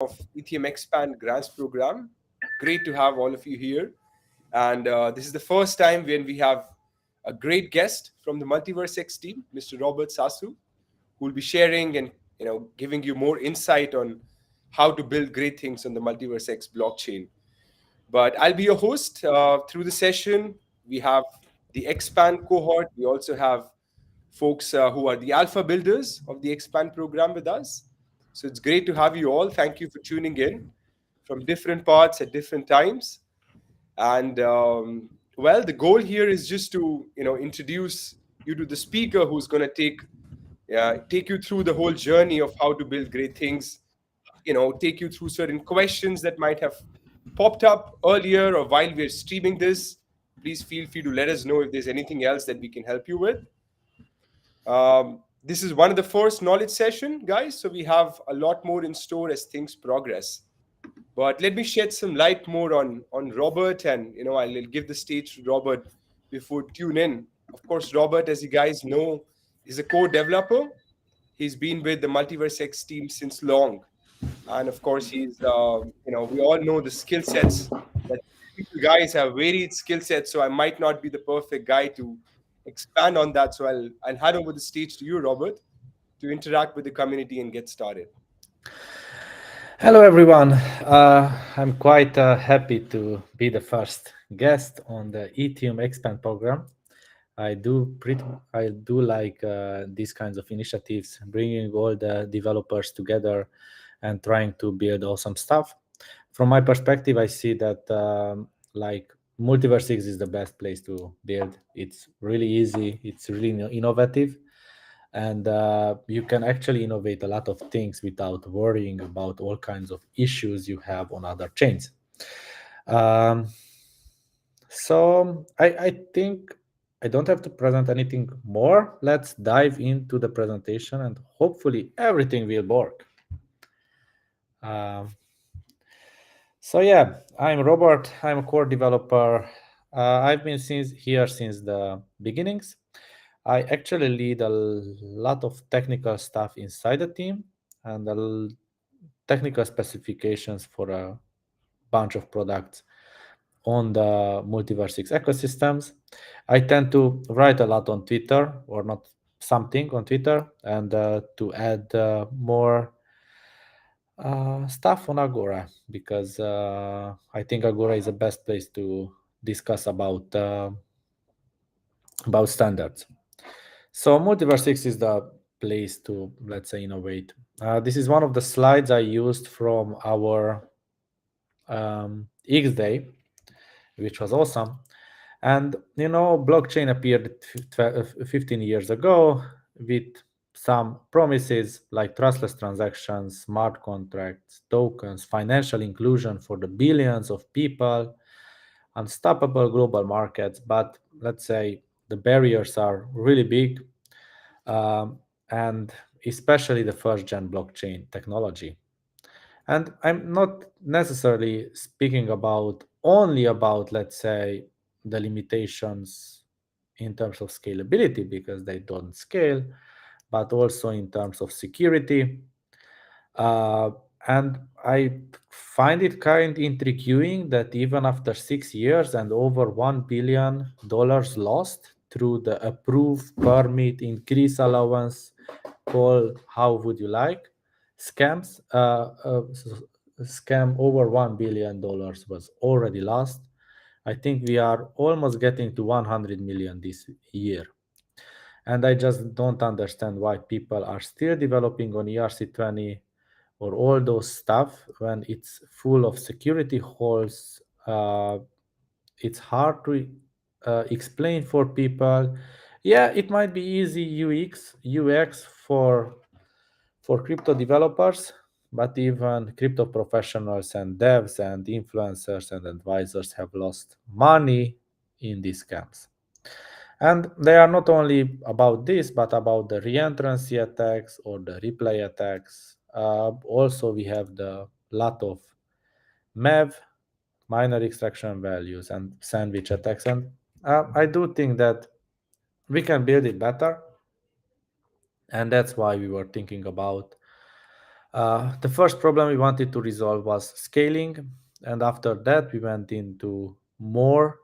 of Itheum xPand grants program. Great to have all of you here. And this is the first time when we have a great guest from the MultiversX team, Mr. Robert Sasu, who will be sharing and giving you more insight on how to build great things on the MultiversX blockchain. But I'll be your host through the session. We have the xPand cohort. We also have folks who are the alpha builders of the xPand program with us. So it's great to have you all. Thank you for tuning in from different parts at different times. And well, the goal here is just to introduce you to the speaker who's going to take you through the whole journey of how to build great things. Take you through certain questions that might have popped up earlier or while we're streaming this. Please feel free to let us know if there's anything else that we can help you with. This is one of the first knowledge session, guys. So we have a lot more in store as things progress. But let me shed some light more on Robert, and I'll give the stage to Robert before tune in. Of course, Robert, as you guys know, is a core developer. He's been with the MultiversX team since long, and of course, we all know the skill sets that you guys have varied skill sets. So I might not be the perfect guy to expand on that. So I'll hand over the stage to you, Robert, to interact with the community and get started. Hello, everyone. I'm quite happy to be the first guest on the Itheum Expand program. I do like these kinds of initiatives, bringing all the developers together and trying to build awesome stuff. From my perspective, I see that like MultiversX is the best place to build. It's really easy. It's really innovative, and you can actually innovate a lot of things without worrying about all kinds of issues you have on other chains. um, so I think I don't have to present anything more. Let's dive into the presentation and hopefully everything will work. um, so yeah, I'm Robert. I'm a core developer. I've been since the beginnings. I actually lead a lot of technical stuff inside the team and technical specifications for a bunch of products on the MultiversX ecosystems. I tend to write a lot on Twitter, or not something on Twitter, and to add more stuff on Agora, because I think Agora is the best place to discuss about standards. So MultiversX is the place to, let's say, innovate. This is one of the slides I used from our X Day, which was awesome. And blockchain appeared 15 years ago with some promises like trustless transactions, smart contracts, tokens, financial inclusion for the billions of people, unstoppable global markets. But let's say the barriers are really big, and especially the first gen blockchain technology. And I'm not necessarily speaking about only about, let's say, the limitations in terms of scalability, because they don't scale, but also in terms of security. Uh, and I find it kind of intriguing that even after 6 years and over $1 billion lost through the approved permit increase allowance, call how would you like, scams, scam over $1 billion was already lost. I think we are almost getting to 100 million this year. And I just don't understand why people are still developing on ERC20 or all those stuff when it's full of security holes. It's hard to explain for people. Yeah, it might be easy UX for crypto developers, but even crypto professionals and devs and influencers and advisors have lost money in these scams. And they are not only about this, but about the reentrancy attacks or the replay attacks. Also, we have the lot of MEV, minor extraction values, and sandwich attacks. And I do think that we can build it better, and that's why we were thinking about The first problem we wanted to resolve was scaling, and after that, we went into more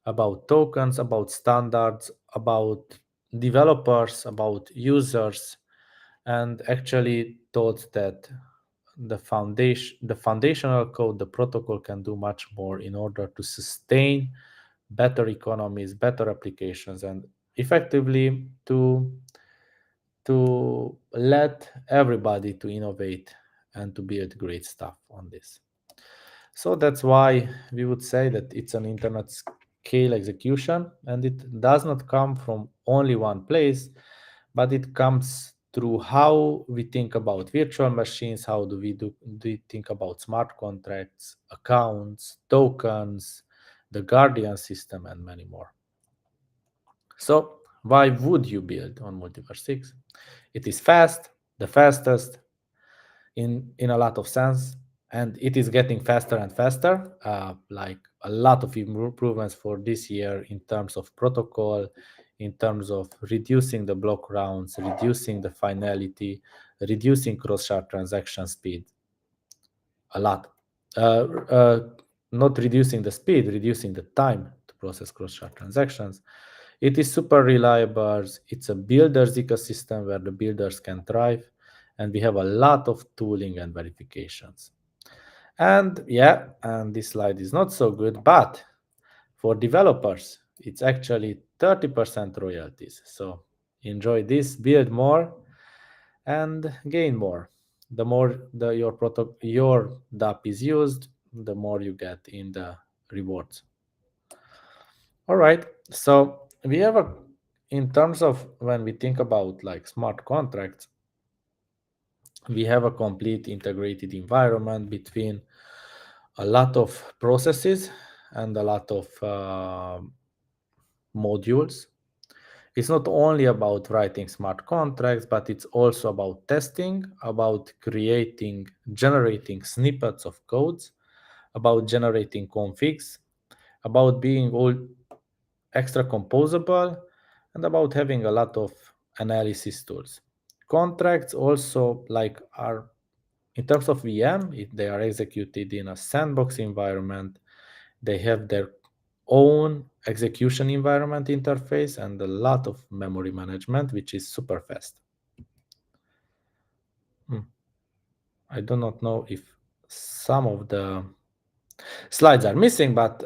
about tokens, about standards, about developers, about users, and actually thought that the foundational code, the protocol can do much more in order to sustain better economies, better applications, and effectively to let everybody to innovate and to build great stuff on this. So that's why we would say that it's an internet scale execution, and it does not come from only one place, but it comes through how we think about virtual machines, how do we think about smart contracts, accounts, tokens, the guardian system, and many more. So why would you build on Multiverse 6? It is fast, the fastest in a lot of sense, and it is getting faster and faster. Like a lot of improvements for this year in terms of protocol, in terms of reducing the block rounds, reducing the finality, reducing cross-shard transaction speed. A lot. Uh, uh, Not reducing the speed, reducing the time to process cross-shard transactions. It is super reliable. It's a builder's ecosystem where the builders can thrive, and we have a lot of tooling and verifications. And yeah, and this slide is not so good, but for developers, it's actually 30% royalties. So enjoy this, build more, and gain more. The more your DApp is used, the more you get in the rewards. All right. So we have in terms of when we think about like smart contracts, we have a complete integrated environment between a lot of processes and a lot of modules. It's not only about writing smart contracts, but it's also about testing, about generating snippets of codes, about generating configs, about being all extra composable, and about having a lot of analysis tools. Contracts also like are in terms of VM, if they are executed in a sandbox environment, they have their own execution environment interface and a lot of memory management, which is super fast. Hmm. I do not know if some of the slides are missing, but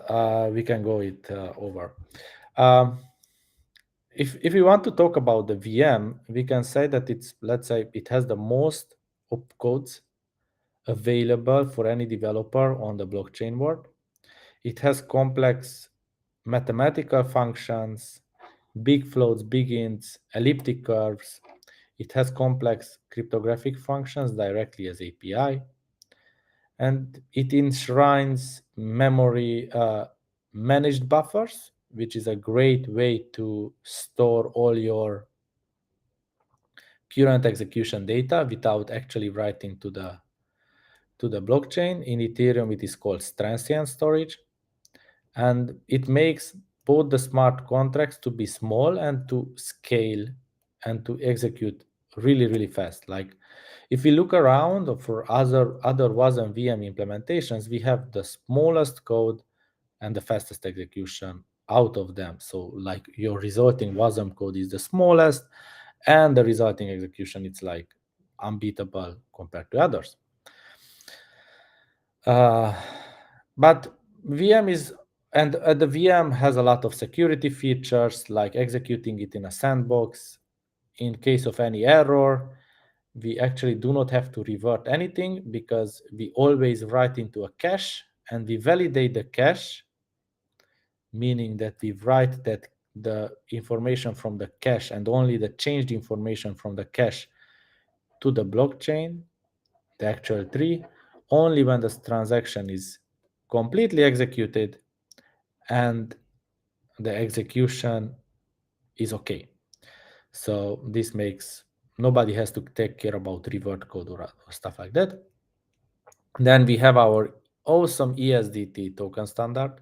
we can go it over. Um, if we want to talk about the VM, we can say that let's say it has the most opcodes available for any developer on the blockchain world. It has complex mathematical functions, big floats, big ints, elliptic curves. It has complex cryptographic functions directly as API, and it enshrines memory managed buffers, which is a great way to store all your current execution data without actually writing to the blockchain. In Ethereum, it is called transient storage, and it makes both the smart contracts to be small and to scale and to execute really really fast. Like if we look around for other wasm VM implementations, we have the smallest code and the fastest execution out of them. So like your resulting wasm code is the smallest, and the resulting execution it's like unbeatable compared to others. uh, but VM is and the VM has a lot of security features like executing it in a sandbox. In case of any error, we actually do not have to revert anything because we always write into a cache and we validate the cache, meaning that we write that the information from the cache and only the changed information from the cache to the blockchain, the actual tree, only when the transaction is completely executed and the execution is okay. So this makes nobody has to take care about revert code or stuff like that. Then we have our awesome ESDT token standard,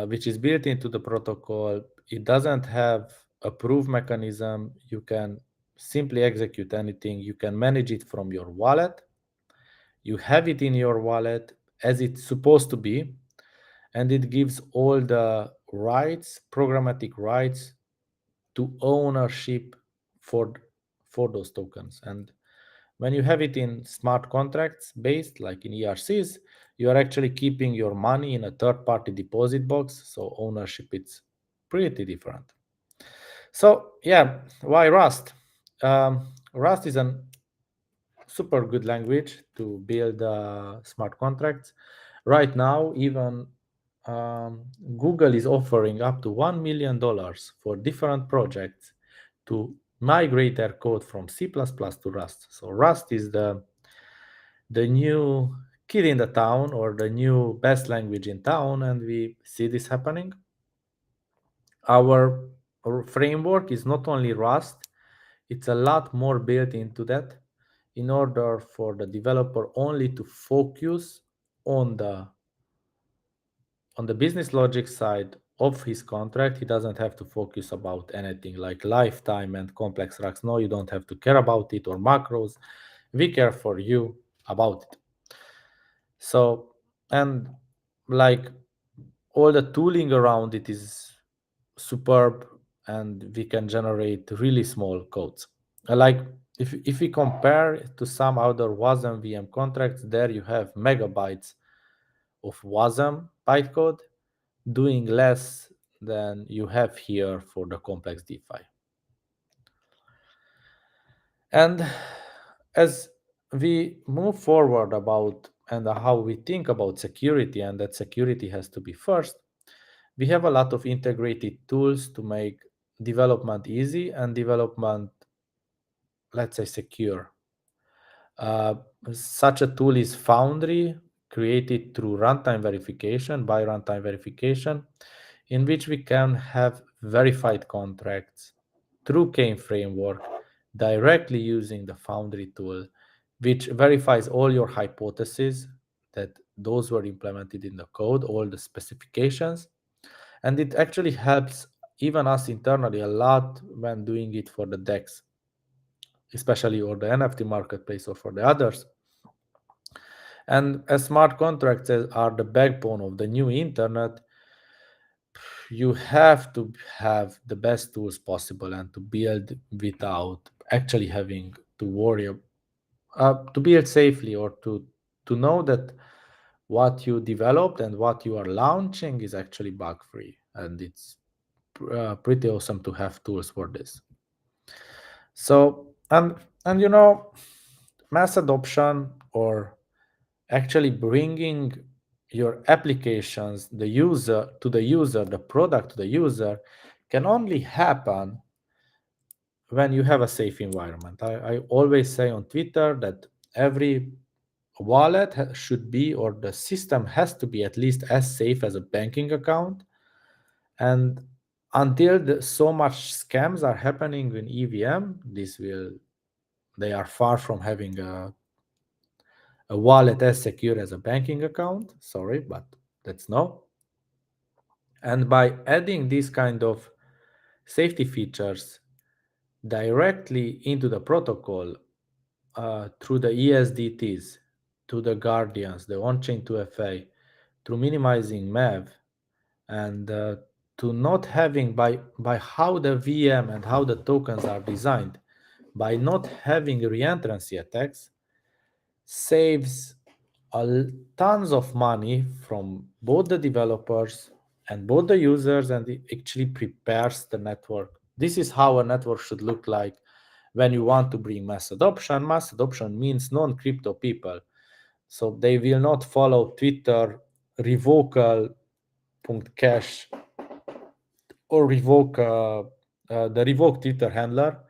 which is built into the protocol. It doesn't have a proof mechanism. You can simply execute anything. You can manage it from your wallet. You have it in your wallet as it's supposed to be, and it gives all the rights, programmatic rights to ownership for for those tokens. And when you have it in smart contracts based, like in ERCs, you are actually keeping your money in a third party deposit box. So ownership it's pretty different. So yeah, why Rust? Rust is a super good language to build smart contracts. Right now, even Google is offering up to $1 million for different projects to migrate their code from C++ to Rust. So Rust is the new kid in the town or the new best language in town, and we see this happening. Our framework is not only Rust, it's a lot more built into that in order for the developer only to focus on the business logic side of his contract. He doesn't have to focus about anything like lifetime and complex racks. No, you don't have to care about it or macros. We care for you about it. So, and like all the tooling around it is superb, and we can generate really small codes. Like if we compare to some other WASM VM contracts, there you have megabytes of WASM bytecode doing less than you have here for the complex DeFi. And as we move forward about and how we think about security, and that security has to be first, we have a lot of integrated tools to make development easy and development, let's say, secure. Uh, Such a tool is Foundry, created through runtime verification, by runtime verification, in which we can have verified contracts through Kane framework directly using the Foundry tool, which verifies all your hypotheses that those were implemented in the code, all the specifications, and it actually helps even us internally a lot when doing it for the DEX, especially or the NFT marketplace or for the others. And as smart contracts are the backbone of the new internet, you have to have the best tools possible and to build without actually having to worry to build safely, or to know that what you developed and what you are launching is actually bug free, and it's pretty awesome to have tools for this. So and mass adoption, or actually bringing your applications the product to the user, can only happen when you have a safe environment. I always say on Twitter that every wallet should be, or the system has to be, at least as safe as a banking account. And until so much scams are happening in EVM, they are far from having a wallet as secure as a banking account. Sorry, but that's no. And by adding these kind of safety features directly into the protocol, through the ESDTs, to the guardians, the on-chain 2FA, through minimizing MEV, and to not having, by how the VM and how the tokens are designed, by not having reentrancy attacks, saves tons of money from both the developers and both the users, and it actually prepares the network. This is how a network should look like when you want to bring mass adoption. Mass adoption means non-crypto people, so they will not follow Twitter revocal.cash or the revoke Twitter handler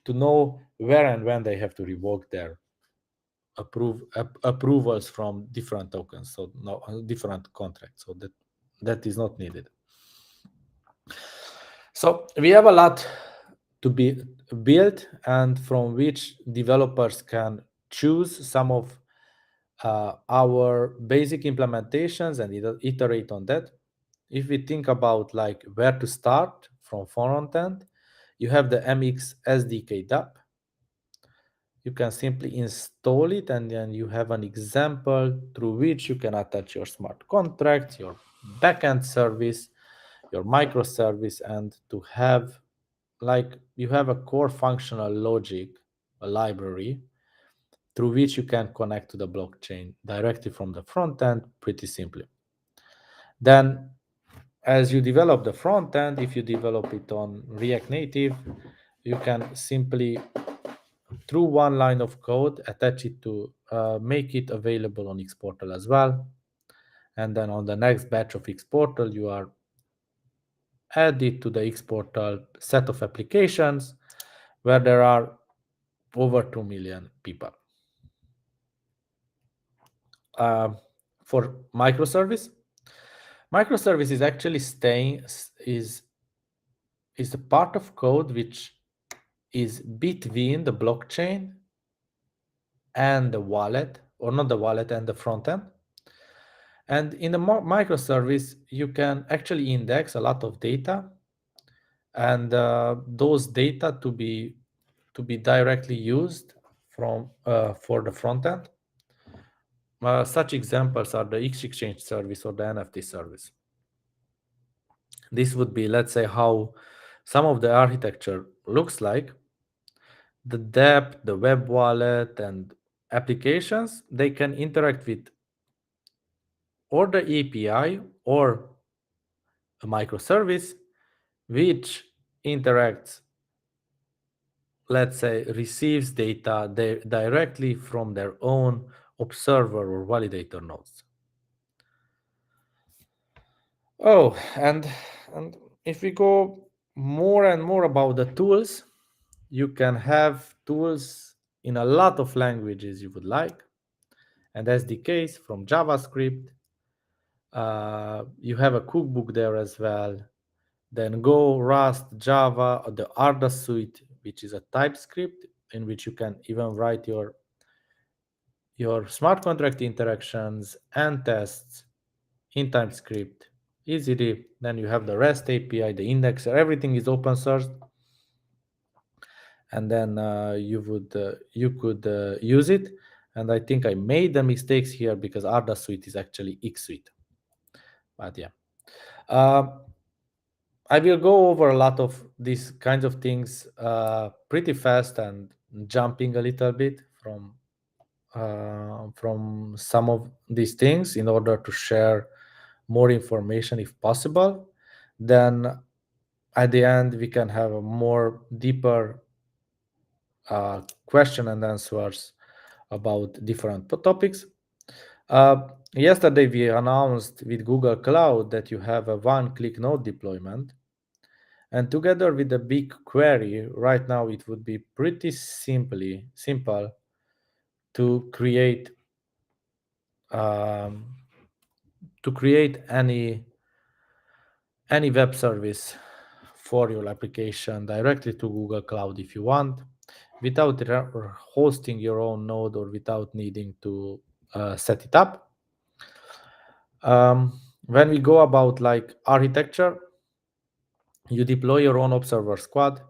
to know where and when they have to revoke their approvals from different tokens, so no different contracts. So that is not needed. So we have a lot to be built, and from which developers can choose some of our basic implementations and iterate on that. If we think about like where to start from front end, you have the MX SDK DApp, you can simply install it, and then you have an example through which you can attach your smart contracts, your backend service, your microservice, and to have like you have a core functional logic, a library through which you can connect to the blockchain directly from the front end pretty simply. Then as you develop the front end, if you develop it on React Native, you can simply through one line of code attach it to make it available on Xportal as well. And then on the next batch of Xportal, you are added to the Xportal set of applications where there are over 2 million people. Um, for microservice is actually staying is a part of code which is between the blockchain and the wallet, or not the wallet and the front end. And in the microservice, you can actually index a lot of data, and those data to be directly used from for the front end. Such examples are the exchange service or the NFT service. This would be, let's say, how some of the architecture looks like. The dApp, the web wallet, and applications, they can interact with or the API or a microservice, which interacts, let's say, receives data directly from their own observer or validator nodes. Oh, and if we go more and more about the tools, you can have tools in a lot of languages you would like, and SDKs from JavaScript. You have a cookbook there as well. Then Go, Rust, Java, or the Arda suite, which is a TypeScript in which you can even write your smart contract interactions and tests in TypeScript easily. Then you have the REST API, the indexer, everything is open source, and then you could use it. And I think I made the mistakes here because Arda suite is actually X suite. But yeah, I will go over a lot of these kinds of things pretty fast and jumping a little bit from some of these things in order to share more information if possible. Then at the end we can have a more deeper question and answers about different topics. Yesterday we announced with Google Cloud that you have a one-click node deployment. And together with the big query, right now it would be pretty simple to create um, any web service for your application directly to Google Cloud if you want, without hosting your own node or without needing to set it up. When we go about like architecture, you deploy your own observer squad.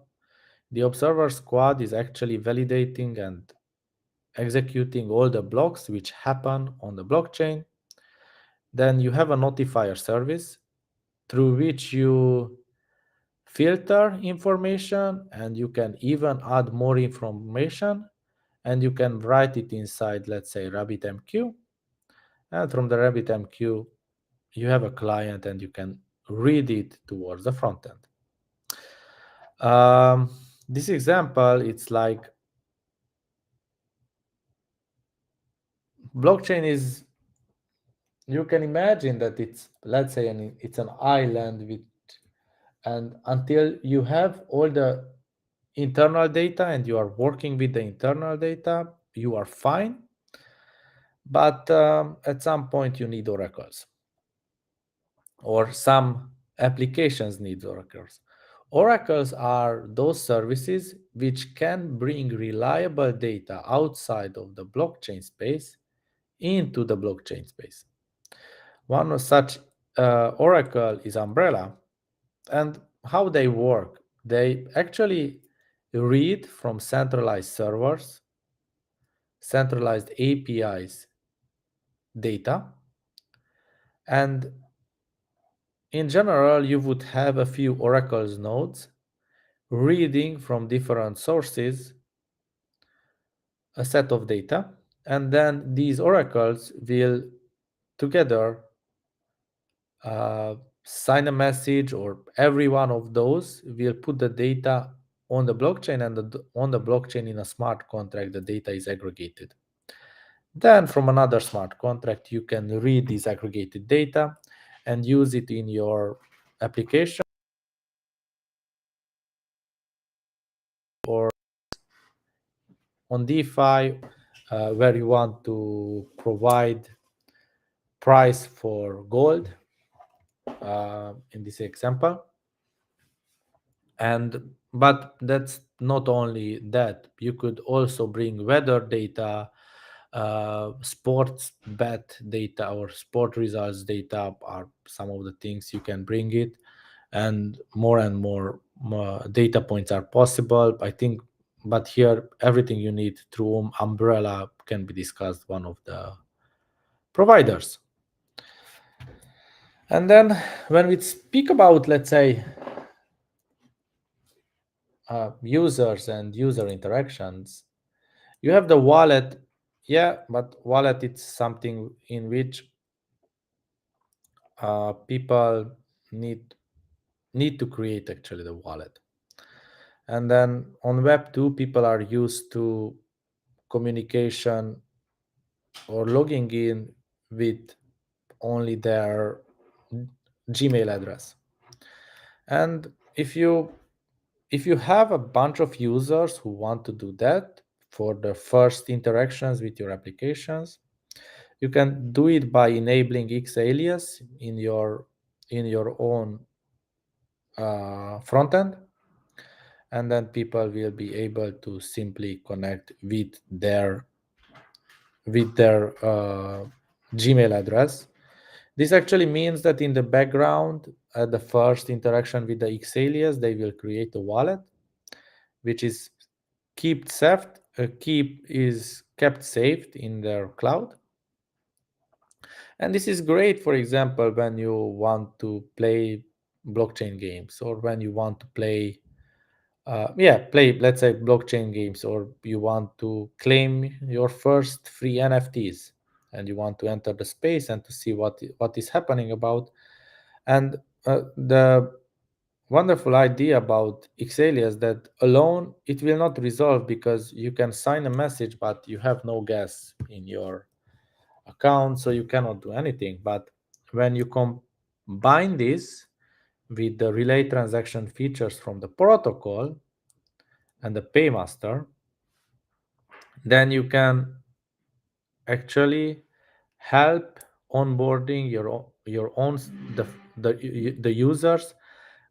The observer squad is actually validating and executing all the blocks which happen on the blockchain. Then you have a notifier service through which you filter information, and you can even add more information, and you can write it inside, let's say, RabbitMQ. And from the RabbitMQ, you have a client and you can read it towards the front end. This example, it's like blockchain is, you can imagine that it's, let's say, it's an island with, and until you have all the internal data and you are working with the internal data, you are fine. But at some point you need oracles, or some applications need oracles. Oracles are those services which can bring reliable data outside of the blockchain space into the blockchain space. One of such oracle is Umbrella. And how they work, they actually read from centralized servers centralized APIs data, and in general you would have a few oracles nodes reading from different sources a set of data, and then these oracles will together uh, sign a message, or every one of those will put the data on the blockchain, and on the blockchain in a smart contract the data is aggregated. Then from another smart contract you can read this aggregated data and use it in your application or on DeFi, where you want to provide price for gold, in this example. And but that's not only that, you could also bring weather data, sports bet data, or sport results data are some of the things you can bring it, and more data points are possible, I think. But here everything you need through umbrella can be discussed one of the providers. And then when we speak about, let's say, users and user interactions, you have the wallet. Yeah, but wallet, it's something in which people need to create actually the wallet. And then on web 2 people are used to communication or logging in with only their Gmail address. And if you have a bunch of users who want to do that for the first interactions with your applications, you can do it by enabling xalias in your own front end, and then people will be able to simply connect with their Gmail address. This actually means that in the background, at the first interaction with the xalias, they will create a wallet, which is kept saved in their cloud. And this is great, for example, when you want to play blockchain games, or when you want to play, let's say, blockchain games, or you want to claim your first free NFTs, and you want to enter the space and to see what is happening about. And the wonderful idea about Xalia is that alone it will not resolve, because you can sign a message but you have no gas in your account, so you cannot do anything. But when you combine this with the relay transaction features from the protocol and the paymaster, then you can actually help onboarding the users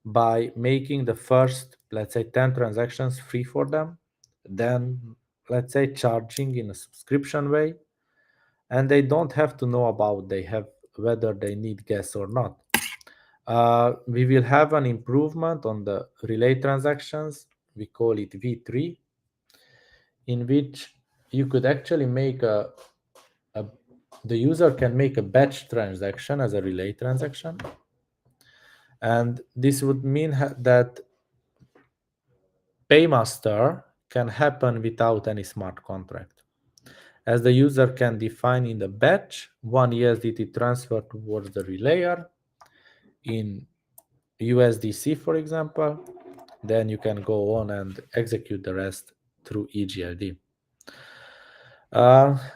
by making the first, let's say, 10 transactions free for them, then, let's say, charging in a subscription way, and they don't have to know about they have whether they need gas or not. We will have an improvement on the relay transactions. We call it V3, in which you could actually make a the user can make a batch transaction as a relay transaction, and this would mean that paymaster can happen without any smart contract, as the user can define in the batch one USDT transfer towards the relayer in USDC, for example. Then you can go on and execute the rest through EGLD.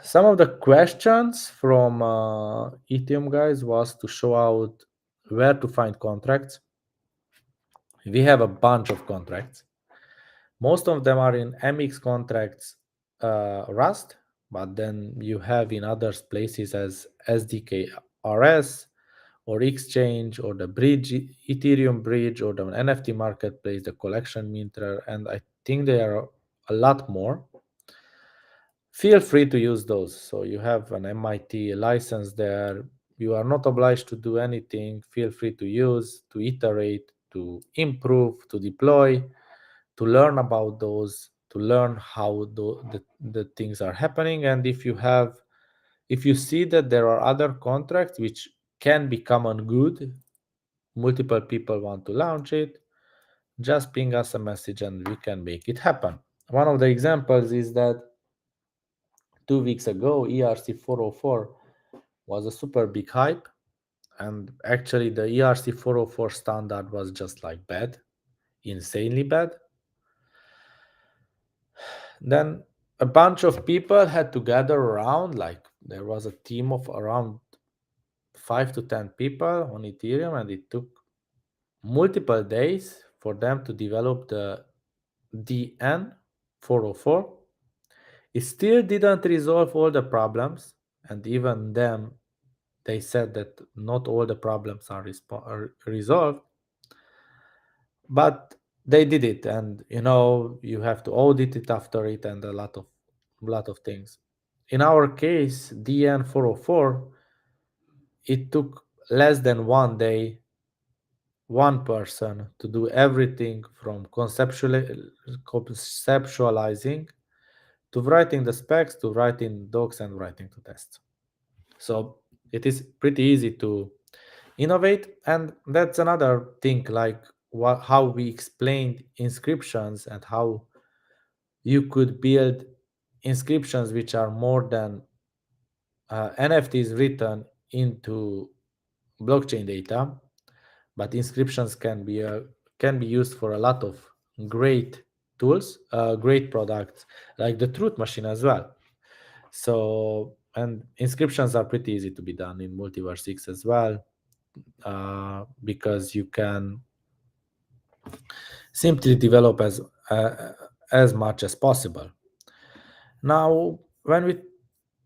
Some of the questions from Itheum guys was to show out where to find contracts. We have a bunch of contracts. Most of them are in MX contracts, Rust, but then you have in other places as SDK RS or Exchange or the bridge, Ethereum bridge, or the NFT marketplace, the collection minter, and I think there are a lot more. Feel free to use those. So you have an MIT license there. You are not obliged to do anything. Feel free to use, to iterate, to improve, to deploy, to learn about those. to learn how the things are happening. And if you see that there are other contracts which can become on good, multiple people want to launch it, just ping us a message and we can make it happen. One of the examples is that 2 weeks ago, ERC 404 was a super big hype, and actually the ERC 404 standard was just like bad, insanely bad. Then a bunch of people had to gather around, like there was a team of around 5 to 10 people on Ethereum, and it took multiple days for them to develop the DN 404. It still didn't resolve all the problems, and even them, they said that not all the problems are resolved, but they did it. And you have to audit it after it, and a lot of things. In our case, DN 404, it took less than one day, one person to do everything from conceptualizing to writing the specs, to writing docs, and writing to tests. So it is pretty easy to innovate. And that's another thing, like how we explained inscriptions, and how you could build inscriptions which are more than NFTs written into blockchain data. But inscriptions can be used for a lot of great tools, great products, like the truth machine as well. So, and inscriptions are pretty easy to be done in MultiversX as well, because you can simply develop as much as possible. Now, when we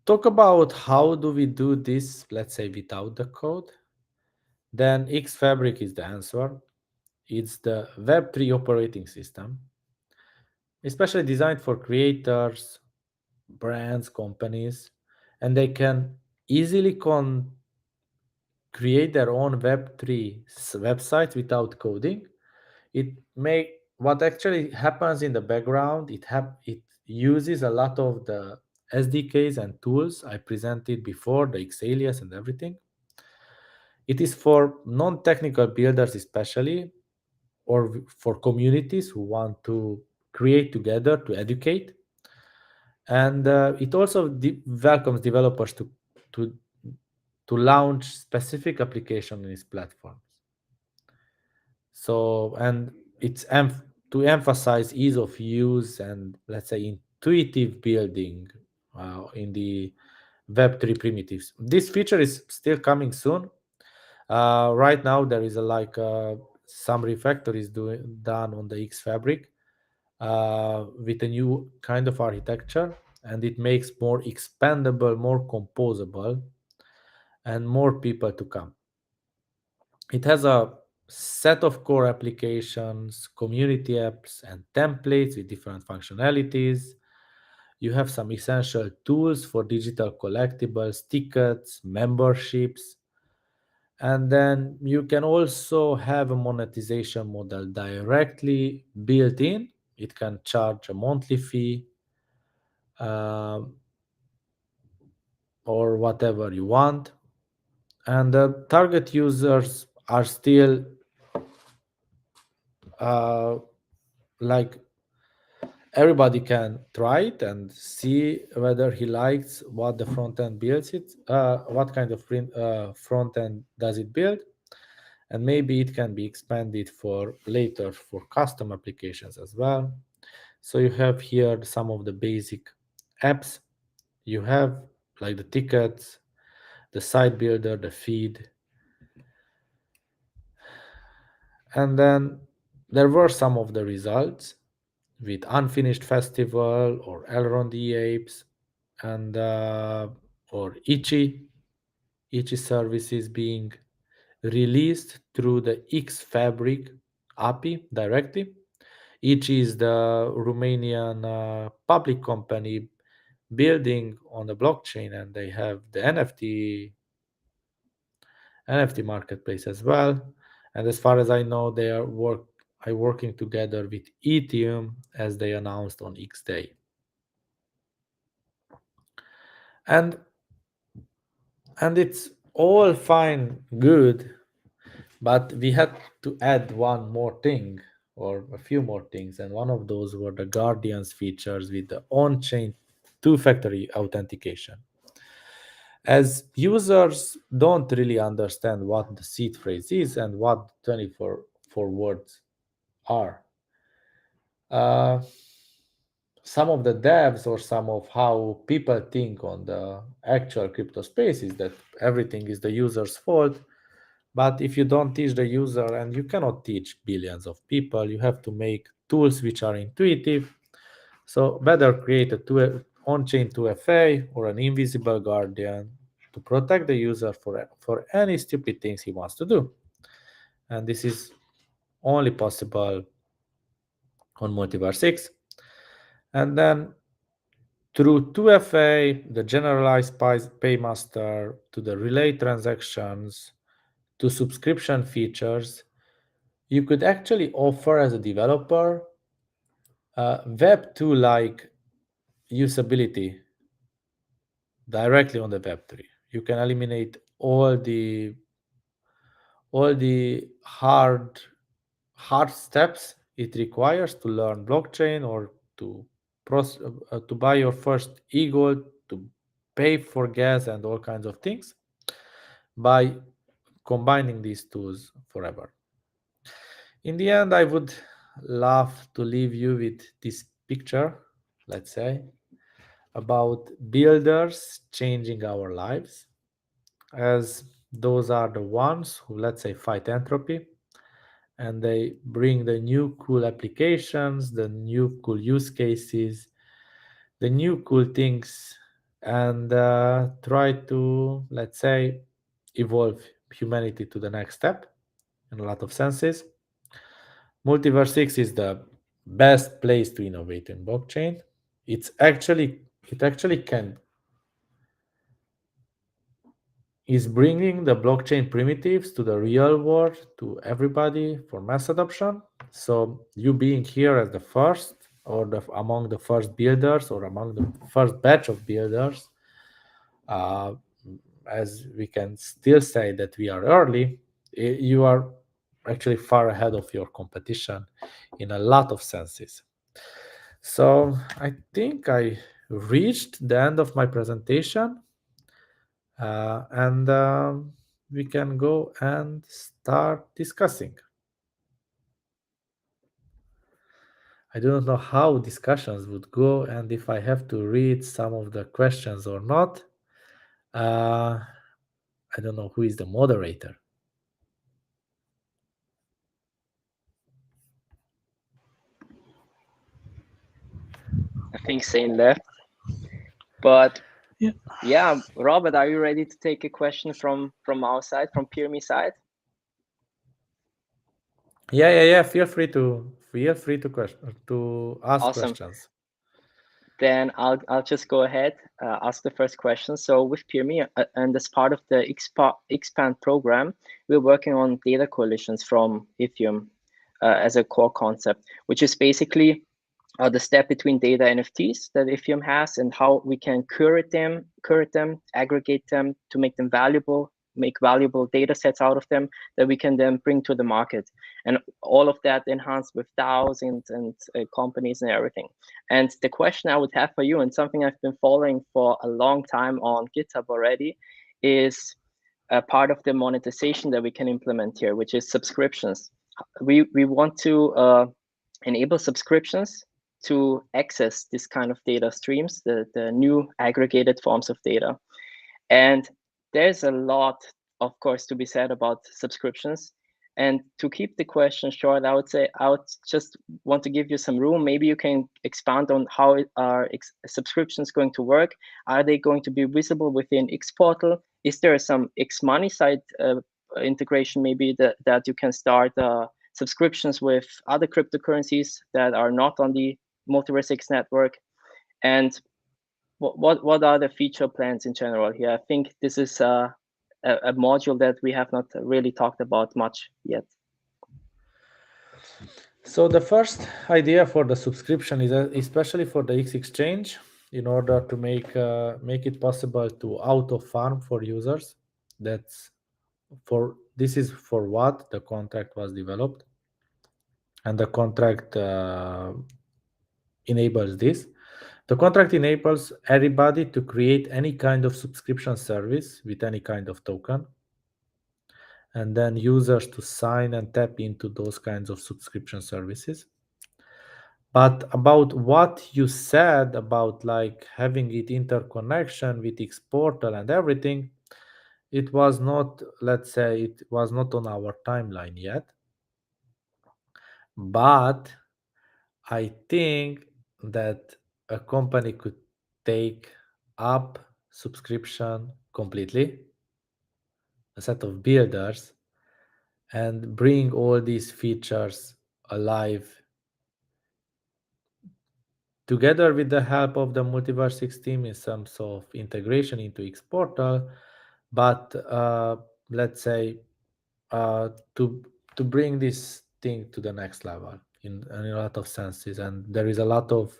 talk about how do we do this, let's say without the code, then Xfabric is the answer. It's the Web3 operating system, especially designed for creators, brands, companies, and they can easily create their own Web3 websites without coding. It may what actually happens in the background. It uses a lot of the SDKs and tools I presented before, the Xalias and everything. It is for non-technical builders especially, or for communities who want to create together to educate. And it also welcomes developers to to launch specific application in its platforms. So, and to emphasize ease of use and, let's say, intuitive building in the Web3 primitives. This feature is still coming soon. Right now, there is some refactor is done on the X Fabric with a new kind of architecture, and it makes more expandable, more composable, and more people to come. It has a set of core applications, community apps, and templates with different functionalities. You have some essential tools for digital collectibles, tickets, memberships, and then you can also have a monetization model directly built in. It can charge a monthly fee, um, or whatever you want. And the target users are still uh, like everybody can try it and see whether he likes what the front end builds it, what kind of front end does it build, and maybe it can be expanded for later for custom applications as well. So you have here some of the basic apps. You have like the tickets, the site builder, the feed, and then there were some of the results with Unfinished Festival or Elrond the Apes, and or Ichi services being released through the xFabric API directly. Ichi is the Romanian public company building on the blockchain, and they have the NFT marketplace as well. And as far as I know, they are work I working together with Itheum as they announced on X Day. And it's all fine, good, but we had to add one more thing or a few more things, and one of those were the Guardians features with the on-chain two-factor authentication. As users don't really understand what the seed phrase is and what 24 words are. Uh, some of the devs or some of how people think on the actual crypto space is that everything is the user's fault. But if you don't teach the user, and you cannot teach billions of people, you have to make tools which are intuitive. So better create a on-chain 2FA or an invisible guardian to protect the user for any stupid things he wants to do. And this is only possible on MultiversX. And then through 2FA, the generalized paymaster, to the relay transactions, to subscription features, you could actually offer as a developer Web 2 like usability directly on the Web 3. You can eliminate all the hard steps it requires to learn blockchain or to buy your first ego, to pay for gas and all kinds of things by combining these tools forever. In the end, I would love to leave you with this picture, let's say, about builders changing our lives, as those are the ones who, let's say, fight entropy, and they bring the new cool applications, the new cool use cases, the new cool things, and try to, let's say, evolve humanity to the next step in a lot of senses. MultiversX is the best place to innovate in blockchain. It actually can is bringing the blockchain primitives to the real world, to everybody for mass adoption. So you being here as the first, or among the first builders, or among the first batch of builders, uh, as we can still say that we are early, you are actually far ahead of your competition in a lot of senses. So I think I reached the end of my presentation, and we can go and start discussing. I do not know how discussions would go and if I have to read some of the questions or not. Uh, I don't know who is the moderator. I think Sane left. But Yeah. yeah, Robert, are you ready to take a question from our side, from Pyramid side? Yeah. Feel free to ask Awesome. questions. Then I'll just go ahead, ask the first question. So with Pyramid, and as part of the xPand program, we're working on data coalitions from Itheum as a core concept, which is basically the step between data NFTs that Itheum has and how we can curate them, aggregate them to make them valuable, make valuable data sets out of them that we can then bring to the market. And all of that enhanced with DAOs and companies and everything. And the question I would have for you, and something I've been following for a long time on GitHub already, is a part of the monetization that we can implement here, which is subscriptions. We want to enable subscriptions to access this kind of data streams, the new aggregated forms of data. And there's a lot, of course, to be said about subscriptions. And to keep the question short, I would say I would just want to give you some room. Maybe you can expand on how are subscriptions going to work. Are they going to be visible within X Portal? Is there some X Money side integration maybe that you can start subscriptions with other cryptocurrencies that are not on the MultiversX network? And what are the feature plans in general here? I think this is a module that we have not really talked about much yet. So the first idea for the subscription is especially for the X exchange, in order to make it possible to auto farm for users. That's for this is for what the contract was developed, and the contract enables this. The contract enables everybody to create any kind of subscription service with any kind of token, and then users to sign and tap into those kinds of subscription services. But about what you said about like having it interconnection with X portal and everything, it was not, let's say, it was not on our timeline yet. But I think that a company could take up subscription completely, a set of builders, and bring all these features alive together with the help of the MultiversX team in some sort of integration into X portal. But let's say to bring this thing to the next level in a lot of senses, and there is a lot of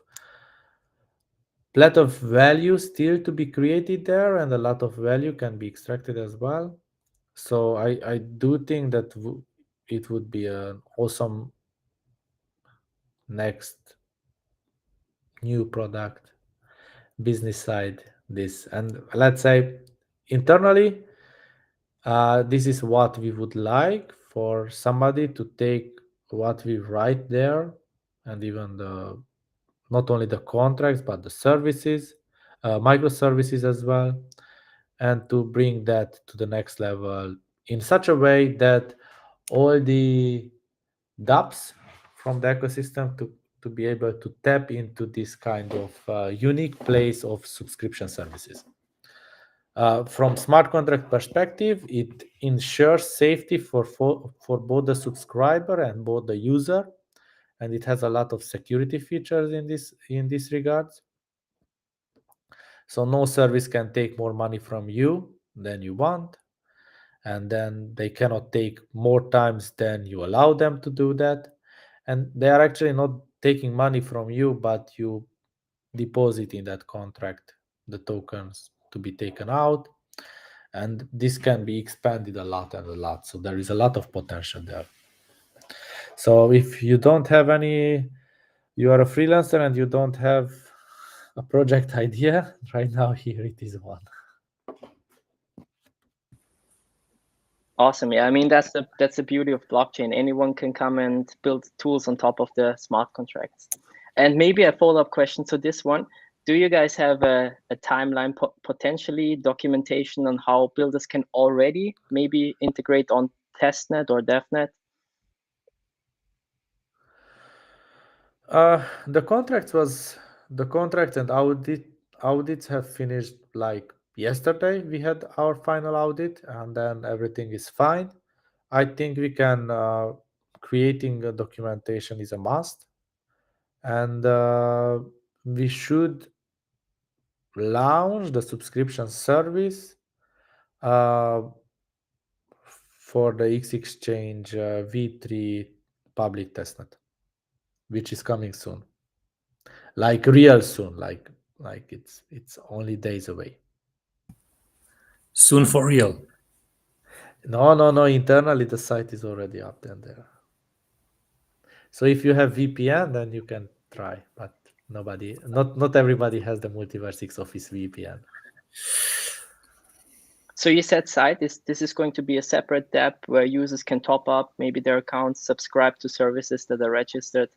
value still to be created there, and a lot of value can be extracted as well. So I do think that it would be an awesome next new product business side. This, and let's say internally, this is what we would like for somebody to take what we write there, and even the not only the contracts but the services, microservices as well, and to bring that to the next level in such a way that all the dApps from the ecosystem to be able to tap into this kind of unique place of subscription services. From smart contract perspective, it ensures safety for both the subscriber and both the user, and it has a lot of security features in this regards. So no service can take more money from you than you want, and then they cannot take more times than you allow them to do that. And they are actually not taking money from you, but you deposit in that contract the tokens to be taken out, and this can be expanded a lot and a lot. So there is a lot of potential there. So if you don't have any, you are a freelancer and you don't have a project idea right now, here it is one. Awesome. Yeah, I mean that's the beauty of blockchain. Anyone can come and build tools on top of the smart contracts. And maybe a follow-up question to this one. Do you guys have a timeline, potentially documentation on how builders can already maybe integrate on testnet or devnet? The contracts and audits have finished like yesterday. We had our final audit, and then everything is fine. I think we can creating a documentation is a must, and we should launch the subscription service uh, for the X Exchange V3 public testnet, which is coming soon, like real soon, like it's only days away. Soon for real. No. Internally, the site is already up and there. So if you have VPN, then you can try, but not everybody has the MultiversX Office VPN. So you said site this is going to be a separate dApp where users can top up maybe their accounts, subscribe to services that are registered.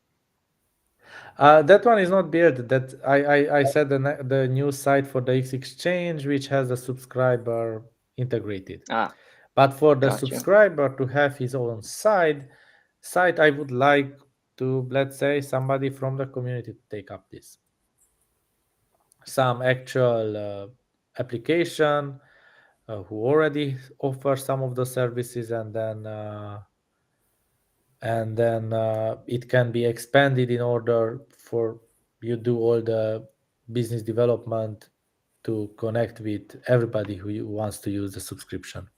That one is not built. That I said the new site for the X Exchange, which has a subscriber integrated. But for the subscriber to have his own site, I would like to, let's say, somebody from the community to take up this. Some actual application who already offer some of the services, and then it can be expanded in order for you do all the business development to connect with everybody who wants to use the subscription.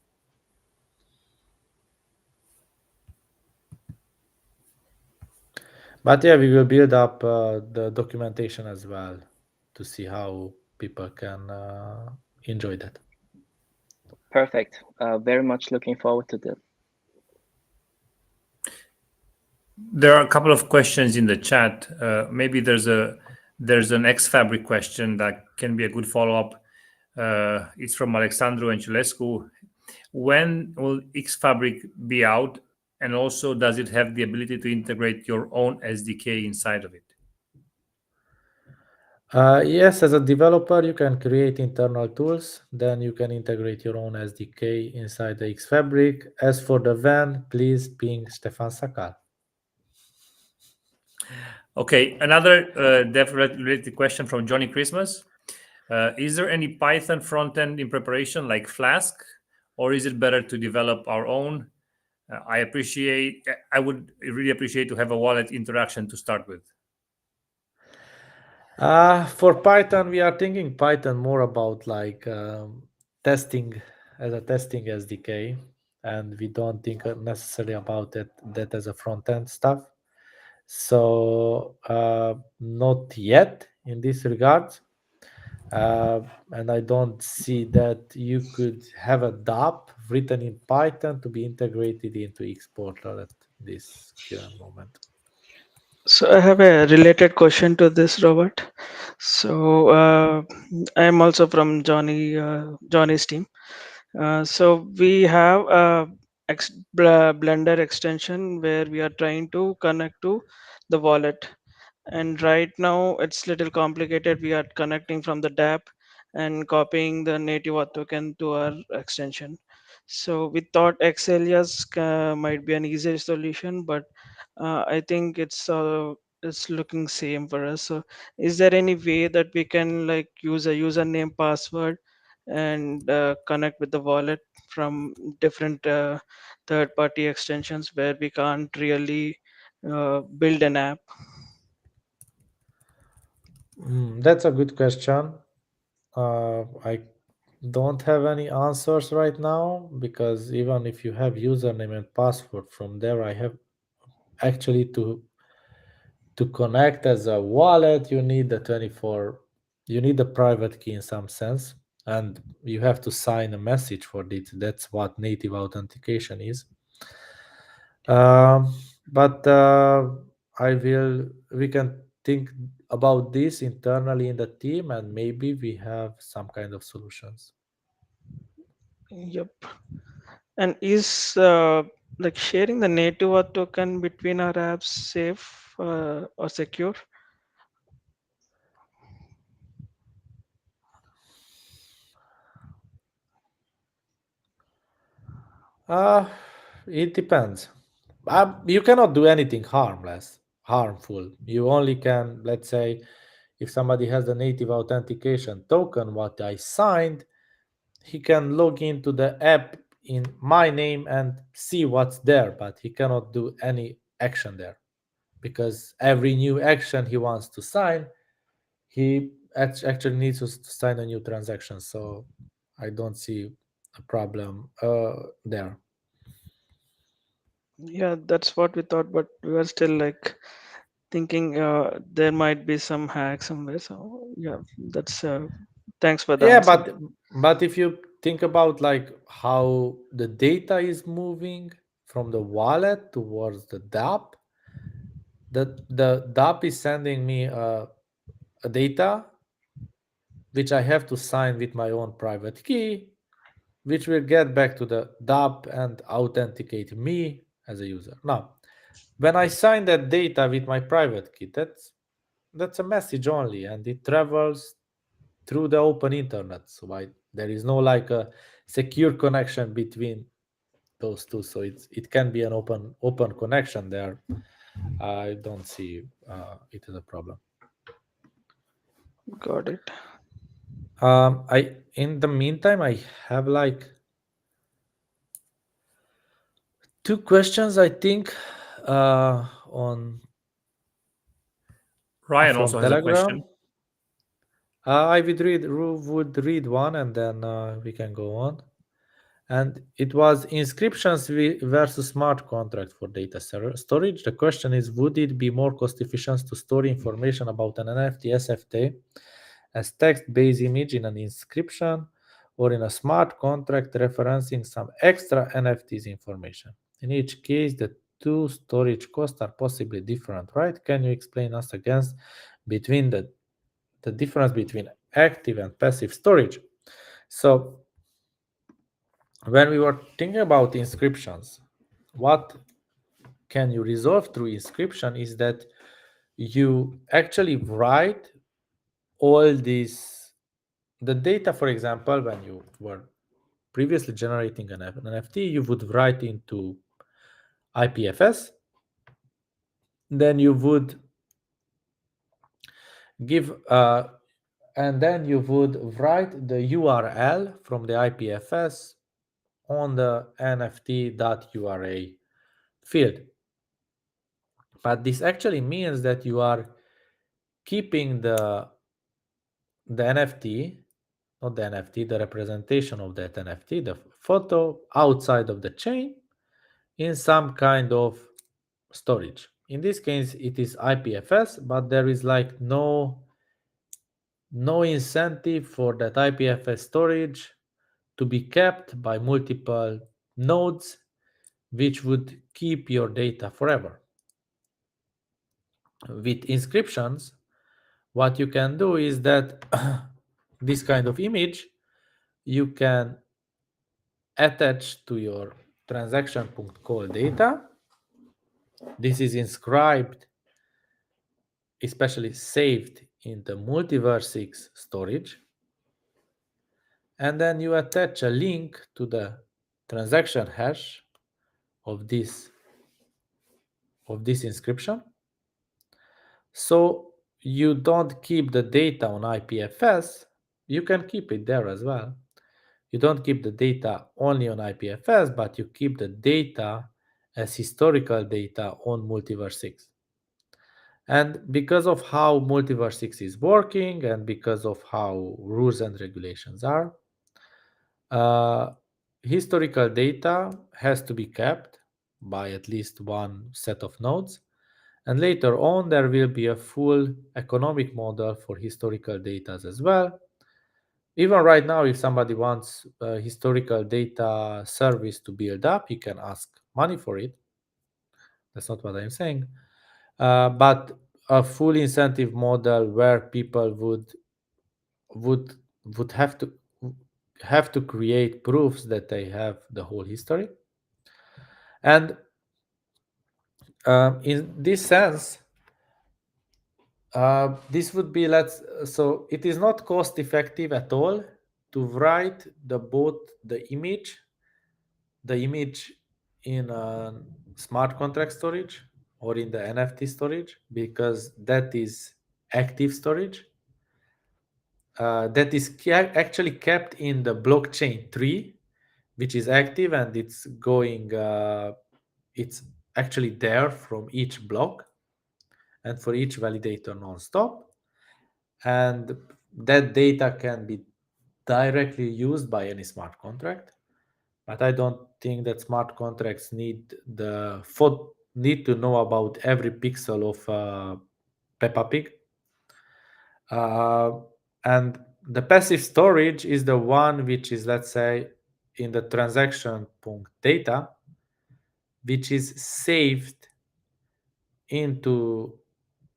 But yeah, we will build up the documentation as well to see how people can enjoy that. Perfect. Very much looking forward to that. There are a couple of questions in the chat. Maybe there's an X-Fabric question that can be a good follow-up. It's from Alexandru Ancelescu. When will xFabric be out? And also, does it have the ability to integrate your own SDK inside of it? Yes, as a developer, you can create internal tools. Then you can integrate your own SDK inside the xFabric. As for the van, please ping Stefan Sakal. Okay, another dev-related question from Johnny Christmas. Is there any Python front-end in preparation like Flask, or is it better to develop our own? I would really appreciate to have a wallet interaction to start with. For Python, we are thinking Python more about like testing as a testing SDK, and we don't think necessarily about that as a front end stuff. So not yet in this regard, and I don't see that you could have a DApp written in Python to be integrated into Xportal at this current moment. So I have a related question to this, Robert. So I am also from Johnny's team. So we have a Blender extension where we are trying to connect to the wallet, and right now it's little complicated. We are connecting from the dApp and copying the native auth token to our extension. So we thought Xalias might be an easier solution, but I think it's looking same for us. So is there any way that we can like use a username password and connect with the wallet from different third party extensions where we can't really build an app? That's a good question. I don't have any answers right now because even if you have username and password from there, I have actually to connect as a wallet. You need the 24. You need the private key in some sense, and you have to sign a message for it. That's what native authentication is. But I will. We can think about this internally in the team, and maybe we have some kind of solutions. Yep. And is like sharing the native auth token between our apps safe or secure? Uh, it depends. You cannot do anything harmful. You only can, let's say, if somebody has the native authentication token, what I signed, he can log into the app in my name and see what's there, but he cannot do any action there because every new action he wants to sign, he actually needs to sign a new transaction. So I don't see a problem there. Yeah, that's what we thought, but we were still like thinking there might be some hack somewhere. So yeah, that's thanks for the Yeah, answer. but if you think about like how the data is moving from the wallet towards the dApp, the dApp is sending me a data which I have to sign with my own private key, which will get back to the dApp and authenticate me as a user. Now, when I sign that data with my private key, that's a message only, and it travels through the open internet. So there is no like a secure connection between those two. So it can be an open connection there. I don't see it as a problem. Got it. I in the meantime I have like two questions I think on Ryan from also has a Telegram. question. I would read one and then we can go on. And it was inscriptions versus smart contract for data storage. The question is, would it be more cost efficient to store information about an NFT SFT as text-based image in an inscription or in a smart contract referencing some extra NFTs information? In each case, the two storage costs are possibly different, right? Can you explain us again between the difference between active and passive storage? So when we were thinking about inscriptions, what can you resolve through inscription is that you actually write all these, the data, for example, when you were previously generating an NFT, you would write into IPFS, then you would give, and then you would write the URL from the IPFS on the NFT.ura field. But this actually means that you are keeping the NFT, not the NFT, the representation of that NFT, the photo outside of the chain in some kind of storage. In this case, it is IPFS, but there is like no incentive for that IPFS storage to be kept by multiple nodes, which would keep your data forever. With inscriptions, what you can do is that this kind of image you can attach to your transaction.call data. This is inscribed, especially saved in the MultiversX storage. And then you attach a link to the transaction hash of this inscription. So you don't keep the data on IPFS, you can keep it there as well. You don't keep the data only on IPFS, but you keep the data as historical data on MultiversX. And because of how MultiversX is working and because of how rules and regulations are, historical data has to be kept by at least one set of nodes. And later on, there will be a full economic model for historical data as well. Even right now, if somebody wants a historical data service to build up, you can ask money for it. That's not what I'm saying. But a full incentive model where people would have to create proofs that they have the whole history. And in this sense, this would be, so it is not cost effective at all to write both the image in a smart contract storage or in the NFT storage, because that is active storage. That is actually kept in the blockchain tree, which is active, and it's going, it's actually there from each block and for each validator non-stop. And that data can be directly used by any smart contract. But I don't think that smart contracts need to know about every pixel of Peppa Pig. And the passive storage is the one which is, let's say, in the transaction.data, which is saved into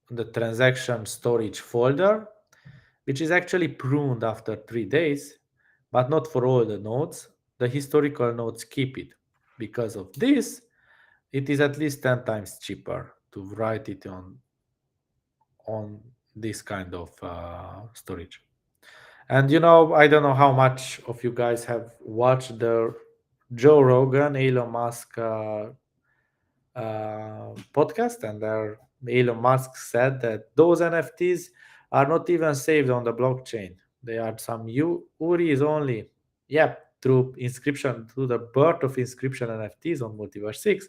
the transaction storage folder, which is actually pruned after 3 days, but not for all the nodes. The historical nodes keep it. Because of this, it is at least 10 times cheaper to write it on this kind of storage. And I don't know how much of you guys have watched the Joe Rogan, Elon Musk podcast, and there Elon Musk said that those NFTs are not even saved on the blockchain. They are some URIs only. Through inscription, through the birth of inscription NFTs on MultiversX,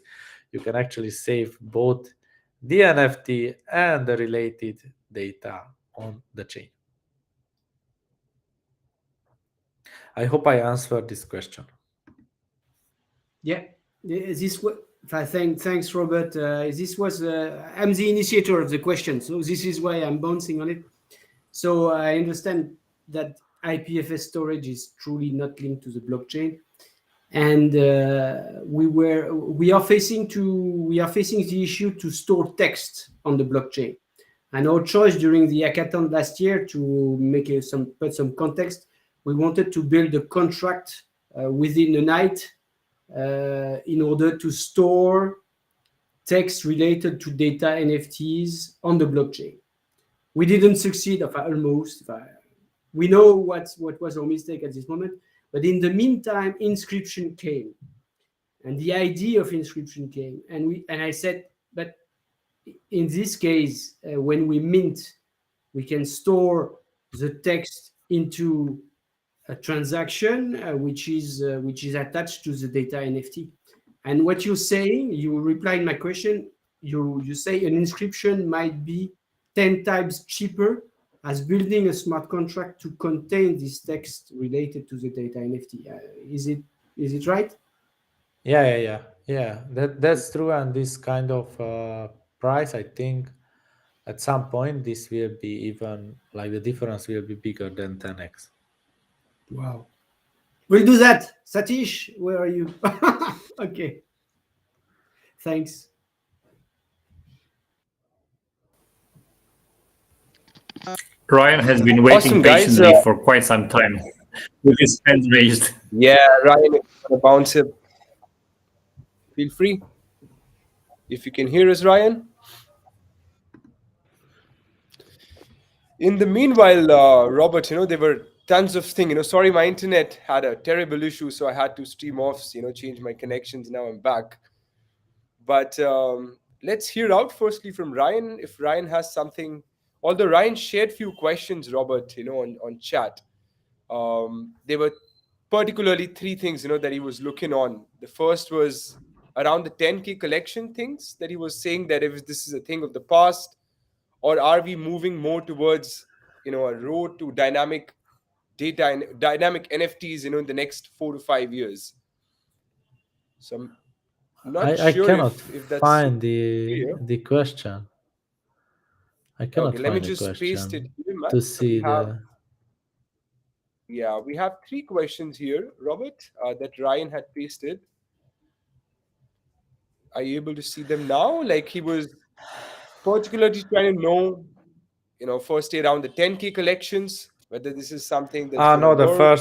you can actually save both the NFT and the related data on the chain. I hope I answered this question. Yeah, this was. Thanks, Robert. This was. I'm the initiator of the question, so this is why I'm bouncing on it. So I understand that IPFS storage is truly not linked to the blockchain, and we are facing the issue to store text on the blockchain. And our choice during the hackathon last year, to make put some context, we wanted to build a contract within a night in order to store text related to data NFTs on the blockchain. We didn't succeed, almost. We know what was our mistake at this moment, but in the meantime, inscription came, and the idea of inscription came, and I said, but in this case, when we mint, we can store the text into a transaction which is attached to the data NFT. And what you're saying, you replied my question. You say an inscription might be 10 times cheaper as building a smart contract to contain this text related to the data NFT. Is it right? Yeah. That's true. And this kind of price, I think, at some point, this will be even like the difference will be bigger than 10x. Wow. We'll do that. Satish, where are you? Okay. Thanks. Ryan has been waiting Awesome, guys. patiently for quite some time with his hands raised. Yeah, Ryan, if you want to bounce it, feel free. If you can hear us, Ryan. In the meanwhile, Robert, there were tons of things. Sorry, my internet had a terrible issue, so I had to stream off, change my connections. Now I'm back. But let's hear out firstly from Ryan, if Ryan has something. Although Ryan shared few questions, Robert, on chat. There were particularly three things, that he was looking on. The first was around the 10K collection things, that he was saying that if this is a thing of the past, or are we moving more towards, a road to dynamic data and dynamic NFTs, in the next 4 to 5 years. So I'm not I sure cannot if that's find clear. the question. I cannot Okay, let me find the just paste it question here, man. to So see we have three questions here, Robert, that Ryan had pasted. Are you able to see them now? Like, he was particularly trying to know, firstly around the 10K collections, whether this is something that's going to no, the work.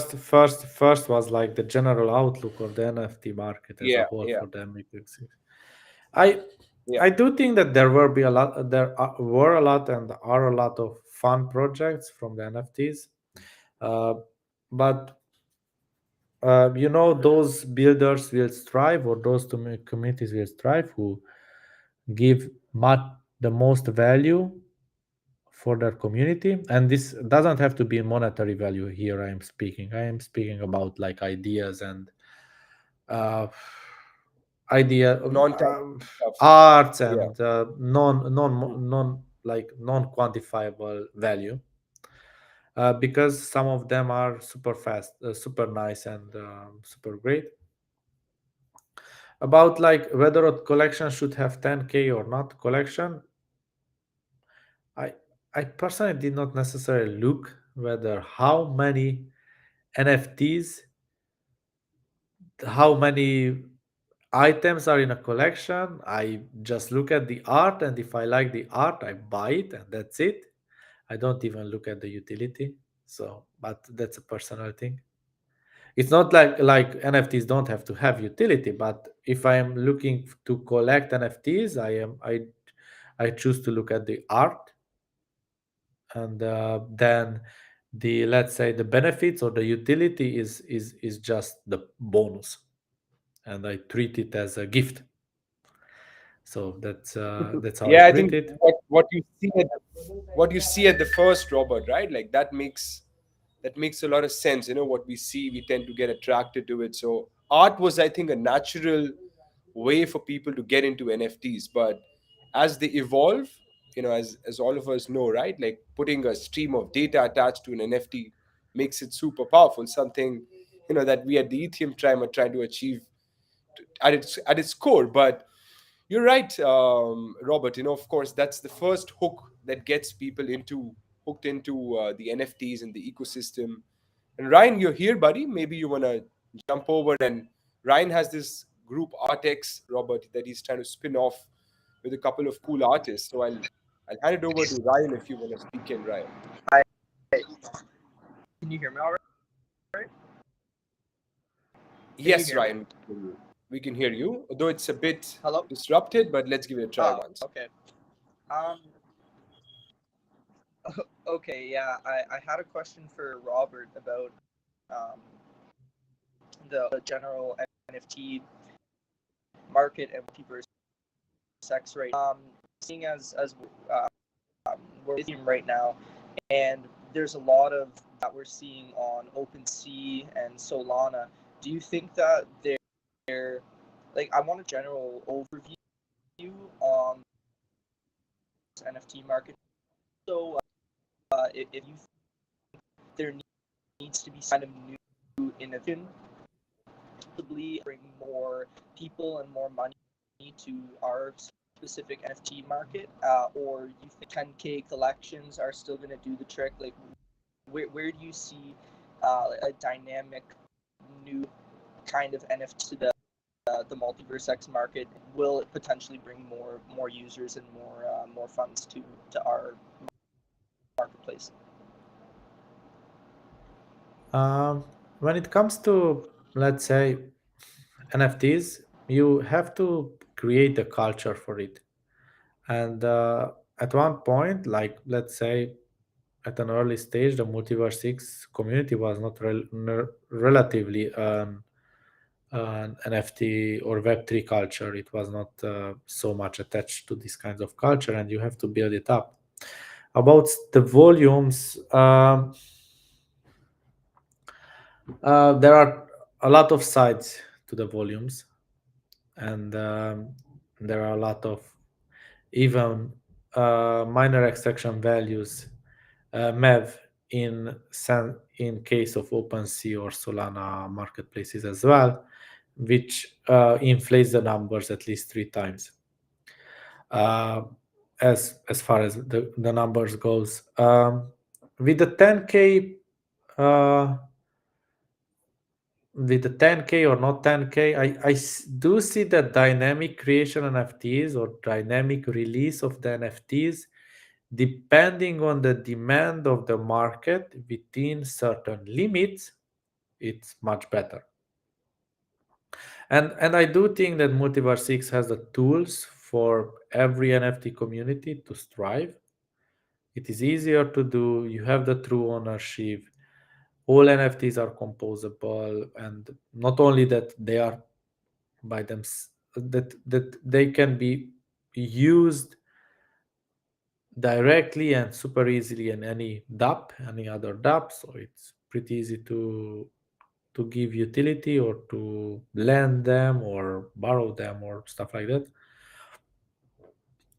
first was like the general outlook of the NFT market as a Yeah, whole yeah, for the MX. I yeah. I do think that there will be a lot. Were a lot and are a lot of fun projects from the NFTs, but those builders will strive, or those communities will strive, who give the most value for their community. And this doesn't have to be monetary value here. I am speaking about like ideas and Non-tangible stuff. arts Yeah. and non quantifiable value, because some of them are super fast, super nice, and super great. About like whether a collection should have 10K or not collection, I personally did not necessarily look whether how many NFTs, how many items are in a collection. I just look at the art, and if I like the art, I buy it, and that's it. I don't even look at the utility. So, but that's a personal thing. It's not like NFTs don't have to have utility, but if I am looking to collect NFTs, I choose to look at the art, and then the, let's say, the benefits or the utility is just the bonus, and I treat it as a gift. So that's how I Yeah, I treat think it. what you see at the first, Robert, right? Like that makes a lot of sense. What we see, we tend to get attracted to it. So art was, I think, a natural way for people to get into NFTs. But as they evolve, as all of us know, right? Like putting a stream of data attached to an NFT makes it super powerful. Something, that we at the Itheum tribe are trying to achieve at its core. But you're right, Robert. Of course, that's the first hook that gets people hooked into the NFTs and the ecosystem. And Ryan, you're here, buddy. Maybe you want to jump over. And Ryan has this group Artex, Robert, that he's trying to spin off with a couple of cool artists. So I'll hand it over to Ryan if you want to speak in, Ryan. Hi. Can you hear me all right? Yes, hear me? Ryan, we can hear you. Although it's a bit Hello? disrupted, but let's give it a try once. Okay. Okay, yeah. I had a question for Robert about the general NFT market and MultiversX right. Seeing as we're Itheum right now, and there's a lot of that we're seeing on OpenSea and Solana. Do you think that they're like, I want a general overview on this NFT market? So, if you think there needs to be kind of new innovation, possibly bring more people and more money to our specific NFT market, or you think 10K collections are still going to do the trick? Like, where do you see a dynamic new kind of NFT to the MultiversX market? Will it potentially bring more users and more funds to our marketplace? When it comes to, let's say, NFTs, you have to create a culture for it. And at one point, like, let's say, at an early stage, the MultiversX community was not relatively an NFT or Web3 culture. It was not so much attached to these kinds of culture, and you have to build it up. About the volumes, there are a lot of sides to the volumes, and there are a lot of even minor extraction values MEV in case of OpenSea or Solana marketplaces as well, which inflates the numbers at least 3 times. As far as the numbers goes, with the 10K. With the 10K or not 10K, I do see that dynamic creation NFTs or dynamic release of the NFTs, depending on the demand of the market within certain limits, it's much better. And I do think that MultiversX has the tools for every NFT community to strive. It is easier to do. You have the true ownership. All NFTs are composable, and not only that, they are by them that they can be used directly and super easily in any DApp, any other DApp. So it's pretty easy to give utility or to lend them or borrow them or stuff like that.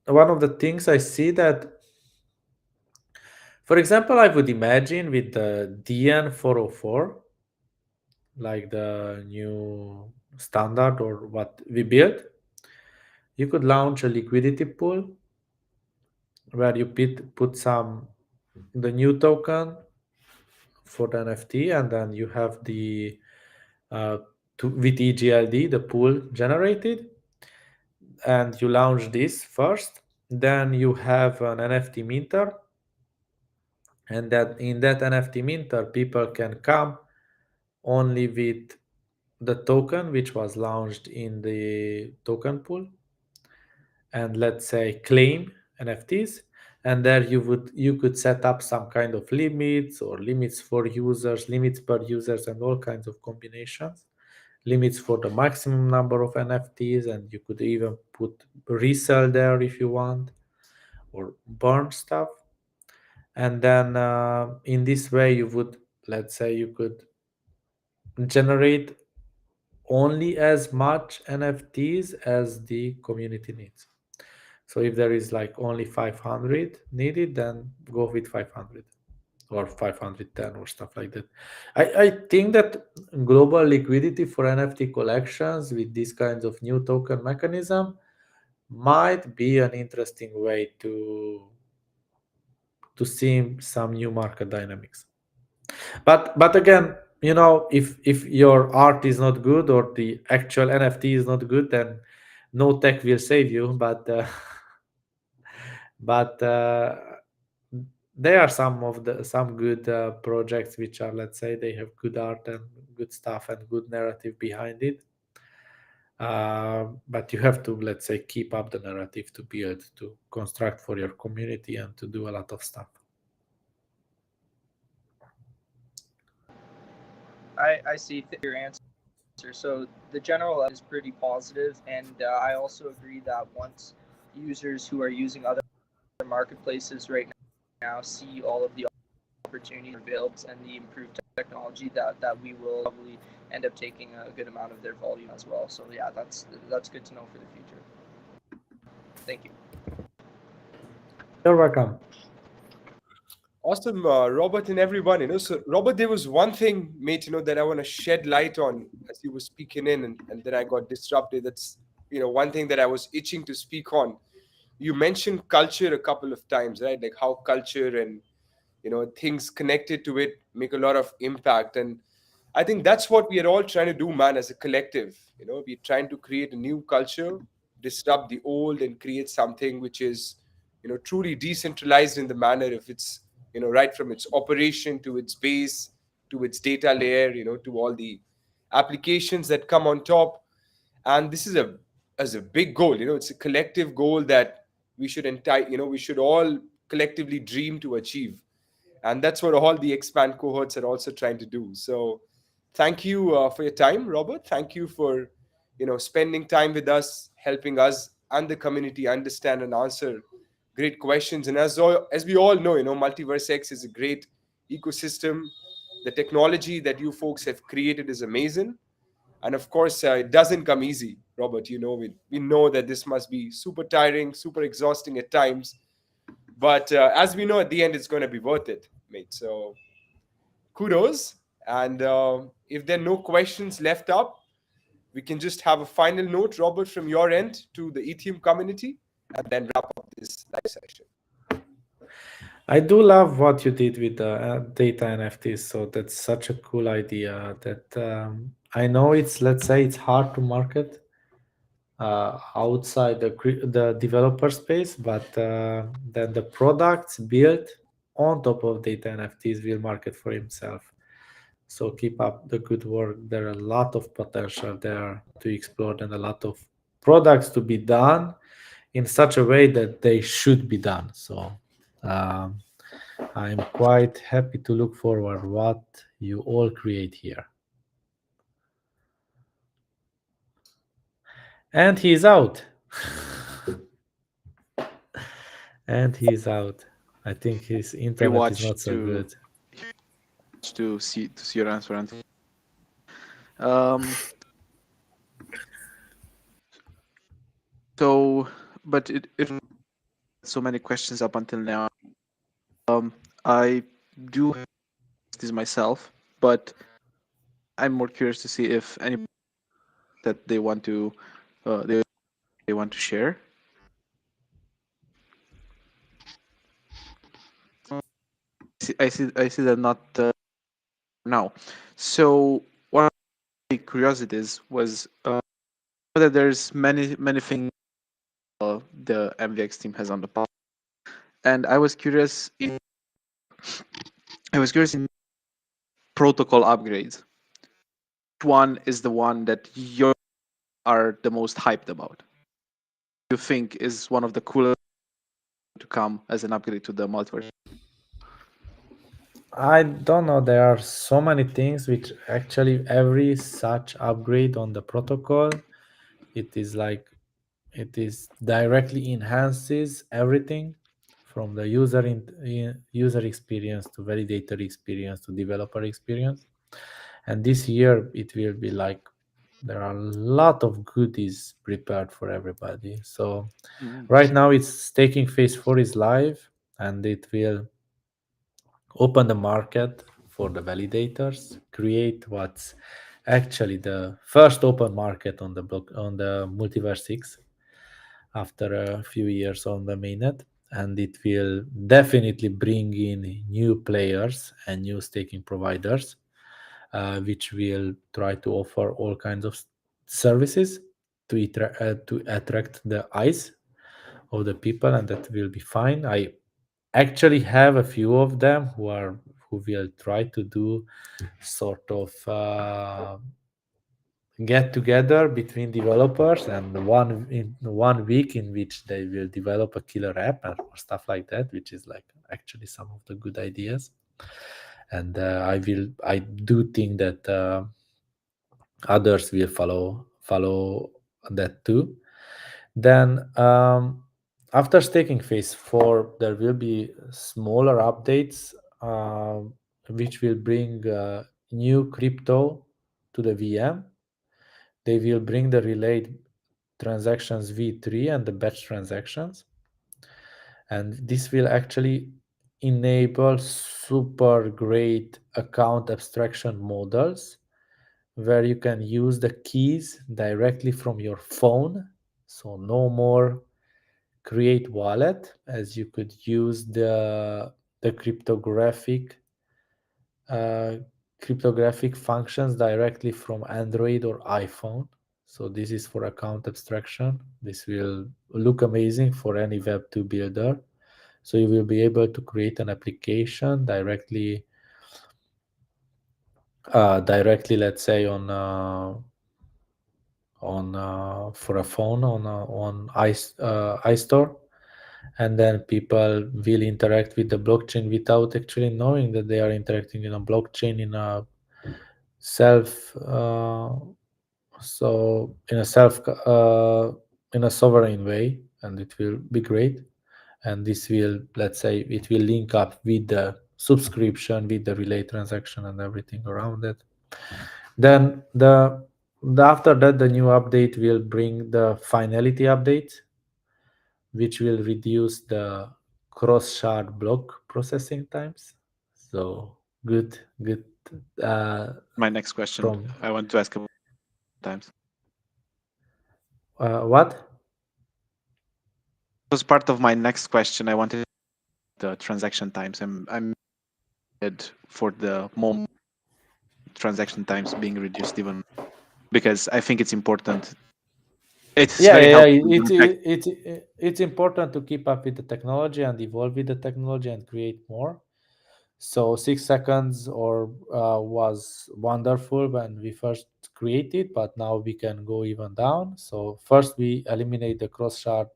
One of the things I see that, for example, I would imagine with the DN404, like the new standard or what we built, you could launch a liquidity pool where you put the new token for the NFT, and then you have the with EGLD the pool generated, and you launch this first. Then you have an NFT minter, and that in that NFT minter, people can come only with the token which was launched in the token pool, and let's say claim NFTs. And there you could set up some kind of limits or limits for users, limits per users, and all kinds of combinations, limits for the maximum number of NFTs, and you could even put resell there if you want, or burn stuff. And then in this way you would, let's say, you could generate only as much NFTs as the community needs. So if there is like only 500 needed, then go with 500. or 510 or stuff like that. I think that global liquidity for NFT collections with these kinds of new token mechanism might be an interesting way to see some new market dynamics. But again, if your art is not good or the actual NFT is not good, then no tech will save you. But there are some good projects which are, let's say, they have good art and good stuff and good narrative behind it. But you have to, let's say, keep up the narrative to build, to construct for your community, and to do a lot of stuff. I see your answer. So the general is pretty positive, and I also agree that once users who are using other marketplaces right now see all of the opportunities available and the improved technology, that we will probably end up taking a good amount of their volume as well. So yeah, that's good to know for the future. Thank you. You're welcome. Awesome, Robert and everyone. So Robert, there was one thing, mate, that I want to shed light on as you were speaking in, and then I got disrupted. That's one thing that I was itching to speak on. You mentioned culture a couple of times, right? Like how culture and things connected to it make a lot of impact, and I think that's what we are all trying to do, man, as a collective. We're trying to create a new culture, disrupt the old, and create something which is truly decentralized in the manner if it's right from its operation to its base to its data layer, to all the applications that come on top. And this is a big goal. It's a collective goal that we should all collectively dream to achieve, and that's what all the xPand cohorts are also trying to do. So thank you for your time, Robert. Thank you for spending time with us, helping us and the community understand and answer great questions. And as we all know, MultiversX is a great ecosystem. The technology that you folks have created is amazing, and of course it doesn't come easy, Robert. We know that this must be super tiring, super exhausting at times, but as we know, at the end it's going to be worth it, mate. So kudos. And if there are no questions left up, we can just have a final note, Robert, from your end to the Itheum community, and then wrap up this live session. I do love what you did with the data NFTs. So that's such a cool idea that I know let's say it's hard to market outside the developer space, but then the products built on top of data NFTs will market for himself. So keep up the good work. There are a lot of potential there to explore and a lot of products to be done in such a way that they should be done. So I'm quite happy to look forward what you all create here. And he's out. And he's out. I think his internet is not so good. To see your answer. So, but it so many questions up until now. I do this myself, but I'm more curious to see if any that they want to they want to share. I see that not now. So one of my curiosities was whether there's many things the MVX team has on the pile, and I was curious in protocol upgrades. Which one is the one that you are the most hyped about? You think is one of the coolest to come as an upgrade to the multiverse? I don't know. There are so many things which actually every such upgrade on the protocol, it is directly enhances everything from the user experience to validator experience to developer experience. And this year it will be like there are a lot of goodies prepared for everybody. So right now it's taking phase 4 is live, and it will open the market for the validators, create what's actually the first open market on the MultiversX after a few years on the mainnet, and it will definitely bring in new players and new staking providers, which will try to offer all kinds of services to attract the eyes of the people, and that will be fine. I actually have a few of them who will try to do sort of get together between developers and in 1 week in which they will develop a killer app or stuff like that, which is like actually some of the good ideas. And I do think that others will follow that too. Then after staking phase 4, there will be smaller updates which will bring new crypto to the VM. They will bring the relayed transactions v3 and the batch transactions, and this will actually enable super great account abstraction models where you can use the keys directly from your phone. So no more create wallet, as you could use the cryptographic functions directly from Android or iPhone. So this is for account abstraction. This will look amazing for any Web2 builder. So you will be able to create an application directly, let's say for a phone on iStore, and then people will interact with the blockchain without actually knowing that they are interacting in a blockchain in a sovereign way, and it will be great. And this will, let's say, it will link up with the subscription, with the relay transaction and everything around it. Then after that, the new update will bring the finality update, which will reduce the cross-shard block processing times. So good. My next question, I want to ask about times. What? It was part of my next question. I wanted the transaction times. I'm for the moment transaction times being reduced even, because I think it's important. It's very helpful. It's important to keep up with the technology and evolve with the technology and create more. So 6 seconds was wonderful when we first created, but now we can go even down. So first we eliminate the cross-shard,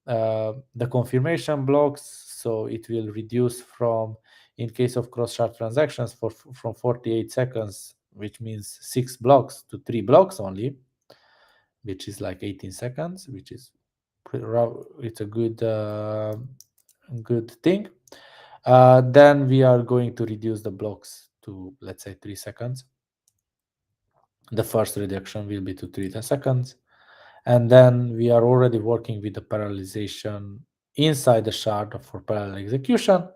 the confirmation blocks, so it will reduce from, in case of cross-shard transactions, from 48 seconds, which means 6 blocks, to 3 blocks only, which is like 18 seconds, which is it's a good thing. Then we are going to reduce the blocks to, let's say, 3 seconds. The first reduction will be to 3 seconds. And then we are already working with the parallelization inside the shard for parallel execution,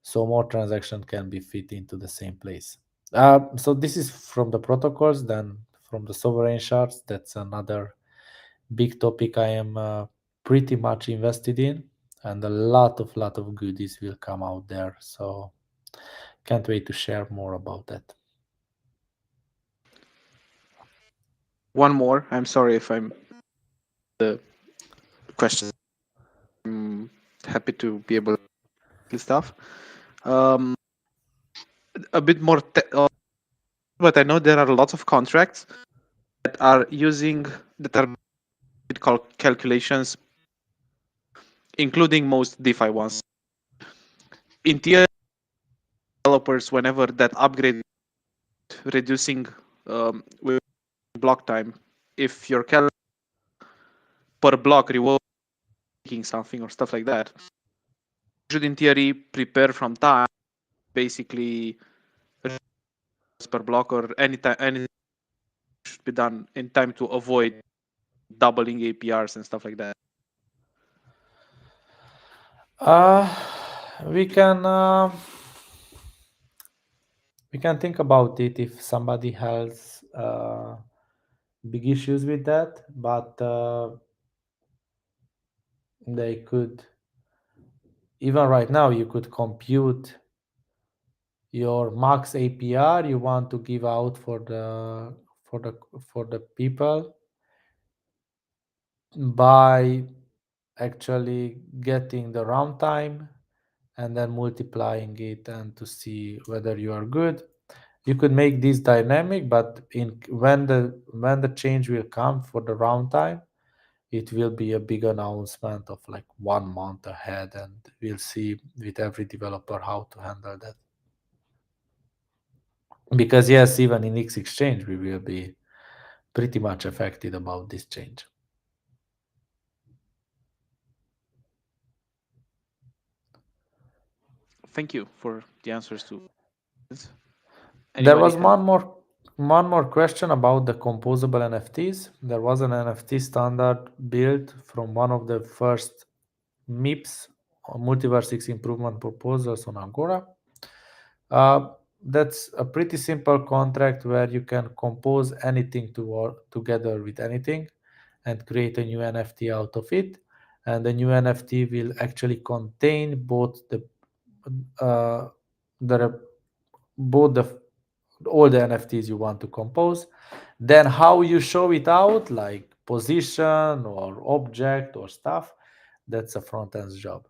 so more transactions can be fit into the same place. So this is from the protocols. Then from the sovereign shards, that's another big topic I am pretty much invested in, and a lot of goodies will come out there. So can't wait to share more about that. One more. I'm sorry if I'm the question. I'm happy to be able to this stuff. A bit more, but I know there are lots of contracts that are called calculations, including most DeFi ones. In theory, developers, whenever that upgrade reducing with block time, if your calculator per block reward something or stuff like that, should in theory prepare from time, basically per block or anything should be done in time to avoid doubling APRs and stuff like that. We can We can think about it if somebody has big issues with that, but they could, even right now, you could compute your max APR you want to give out for the people by actually getting the runtime and then multiplying it and to see whether you are good. You could make this dynamic, but when the change will come for the runtime, it will be a big announcement of like 1 month ahead, and we'll see with every developer how to handle that. Because yes, even in X Exchange, we will be pretty much affected about this change. Thank you for the answers to this. There was Anybody one more question about the composable NFTs. There was an NFT standard built from one of the first MIPS, or MultiversX improvement proposals on Agora. That's a pretty simple contract where you can compose anything together with anything and create a new NFT out of it. And the new NFT will actually contain both uh, both all the NFTs you want to compose. Then how you show it out, like position or object or stuff, that's a front end's job.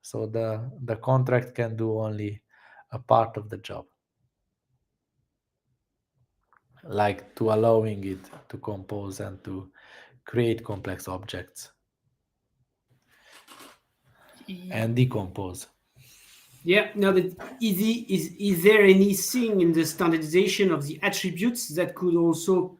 So the contract can do only a part of the job, like to allowing it to compose and to create complex objects and decompose. Yeah. Now, is there anything in the standardization of the attributes that could also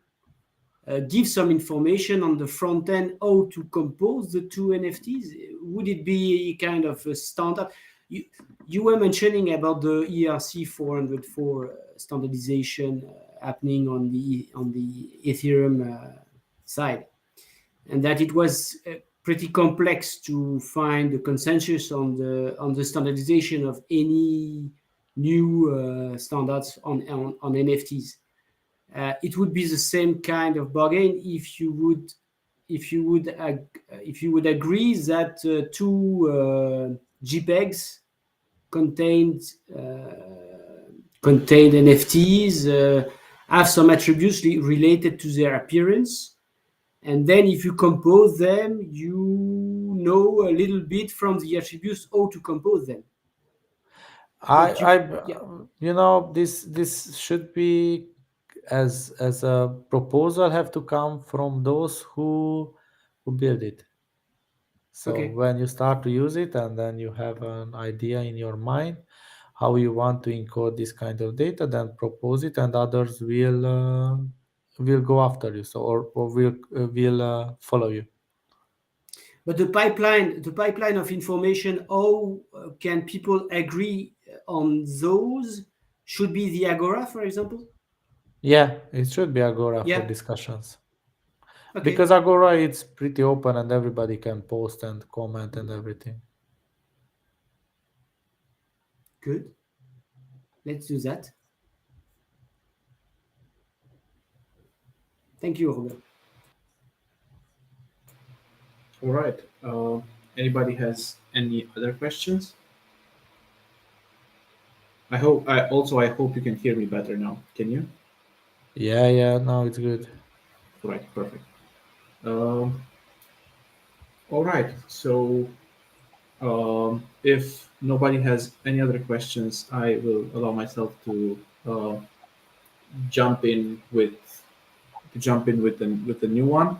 give some information on the front end how to compose the two NFTs? Would it be kind of a standard? You were mentioning about the ERC 404 standardization happening on the Ethereum side, and that it was pretty complex to find the consensus on the standardization of any new standards on NFTs. It would be the same kind of bargain if you would agree that two JPEGs contained NFTs have some attributes related to their appearance, and then if you compose them, you know a little bit from the attributes how to compose them. This should be as a proposal have to come from those who build it. So when you start to use it and then you have an idea in your mind how you want to encode this kind of data, then propose it, and others will go after you. So or will follow you. But the pipeline of information, how can people agree on those? Should be the Agora, for example? Yeah, it should be Agora for discussions. Okay. Because Agora, it's pretty open and everybody can post and comment and everything. Good. Let's do that. Thank you, Robert. All right. Anybody has any other questions? I hope you can hear me better now. Can you? Yeah. Now it's good. Right. Perfect. All right. So, if nobody has any other questions, I will allow myself to jump in with the new one.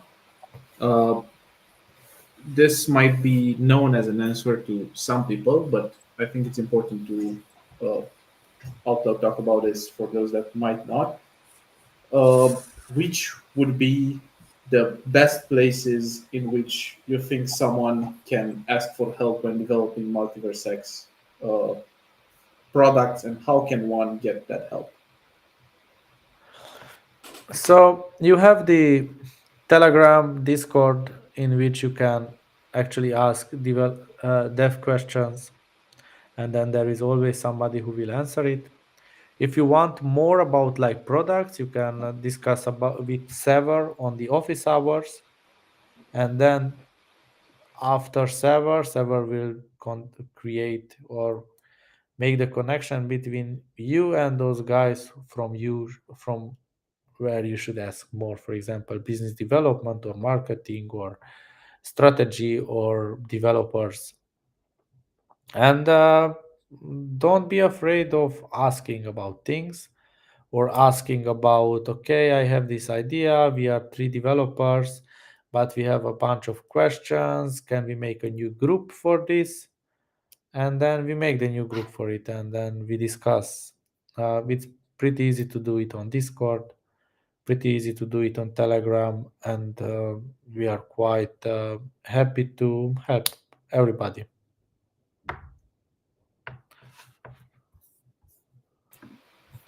This might be known as an answer to some people, but I think it's important to also talk about this for those that might not. Which would be the best places in which you think someone can ask for help when developing MultiversX products, and how can one get that help? So you have the Telegram, Discord, in which you can actually ask dev questions, and then there is always somebody who will answer it. If you want more about like products, you can discuss about with Sever on the office hours, and then after Sever will create or make the connection between you and those guys from where you should ask more, for example, business development or marketing or strategy or developers. And don't be afraid of asking about things or asking about, okay, I have this idea, we are 3 developers, but we have a bunch of questions. Can we make a new group for this? And then we make the new group for it, and then we discuss. It's pretty easy to do it on Discord, pretty easy to do it on Telegram, and we are quite happy to help everybody.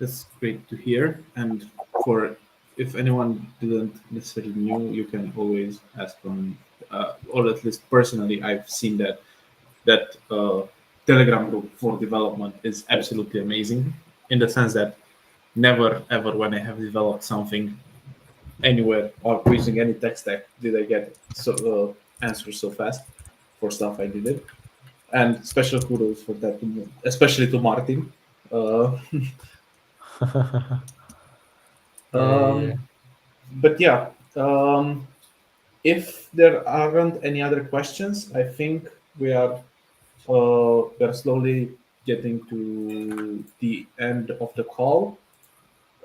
That's great to hear. And for if anyone didn't necessarily knew, you can always ask on, or at least personally, I've seen that Telegram group for development is absolutely amazing, in the sense that never ever when I have developed something anywhere or using any tech stack did I get so answers so fast for stuff I did it. And special kudos for that, especially to Martin. But yeah, if there aren't any other questions, I think we are slowly getting to the end of the call.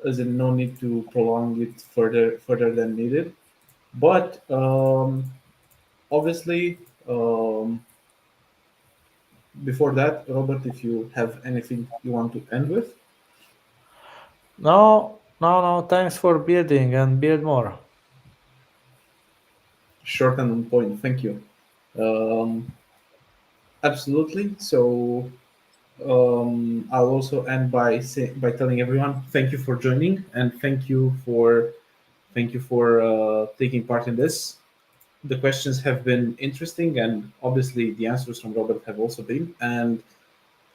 As in, no need to prolong it further than needed. But obviously, before that, Robert, if you have anything you want to end with. No. Thanks for building and build more. Short and on point. Thank you. Absolutely. So I'll also end by telling everyone thank you for joining, and thank you for taking part in this. The questions have been interesting, and obviously the answers from Robert have also been. And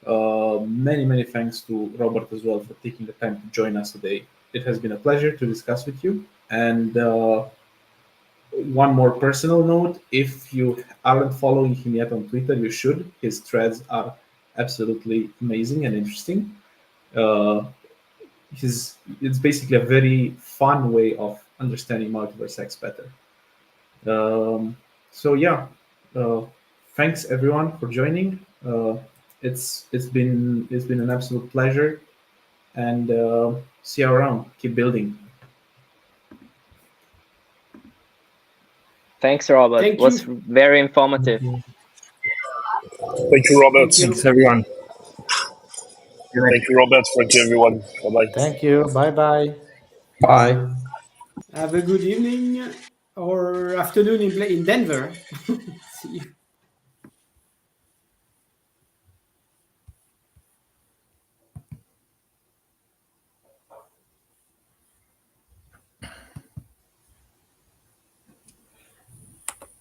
many thanks to Robert as well for taking the time to join us today. It has been a pleasure to discuss with you. And one more personal note: if you aren't following him yet on Twitter, you should. His threads are absolutely amazing and interesting. It's basically a very fun way of understanding MultiversX better. So yeah, thanks everyone for joining. It's been an absolute pleasure, and see you around. Keep building. Thanks, Robert. Thank It was you. very informative. Thank you, Robert. Thank you. Thanks, everyone. Thank you, Robert. Thank you, everyone. Bye-bye. Thank you. Bye-bye. Bye. Have a good evening or afternoon in Denver.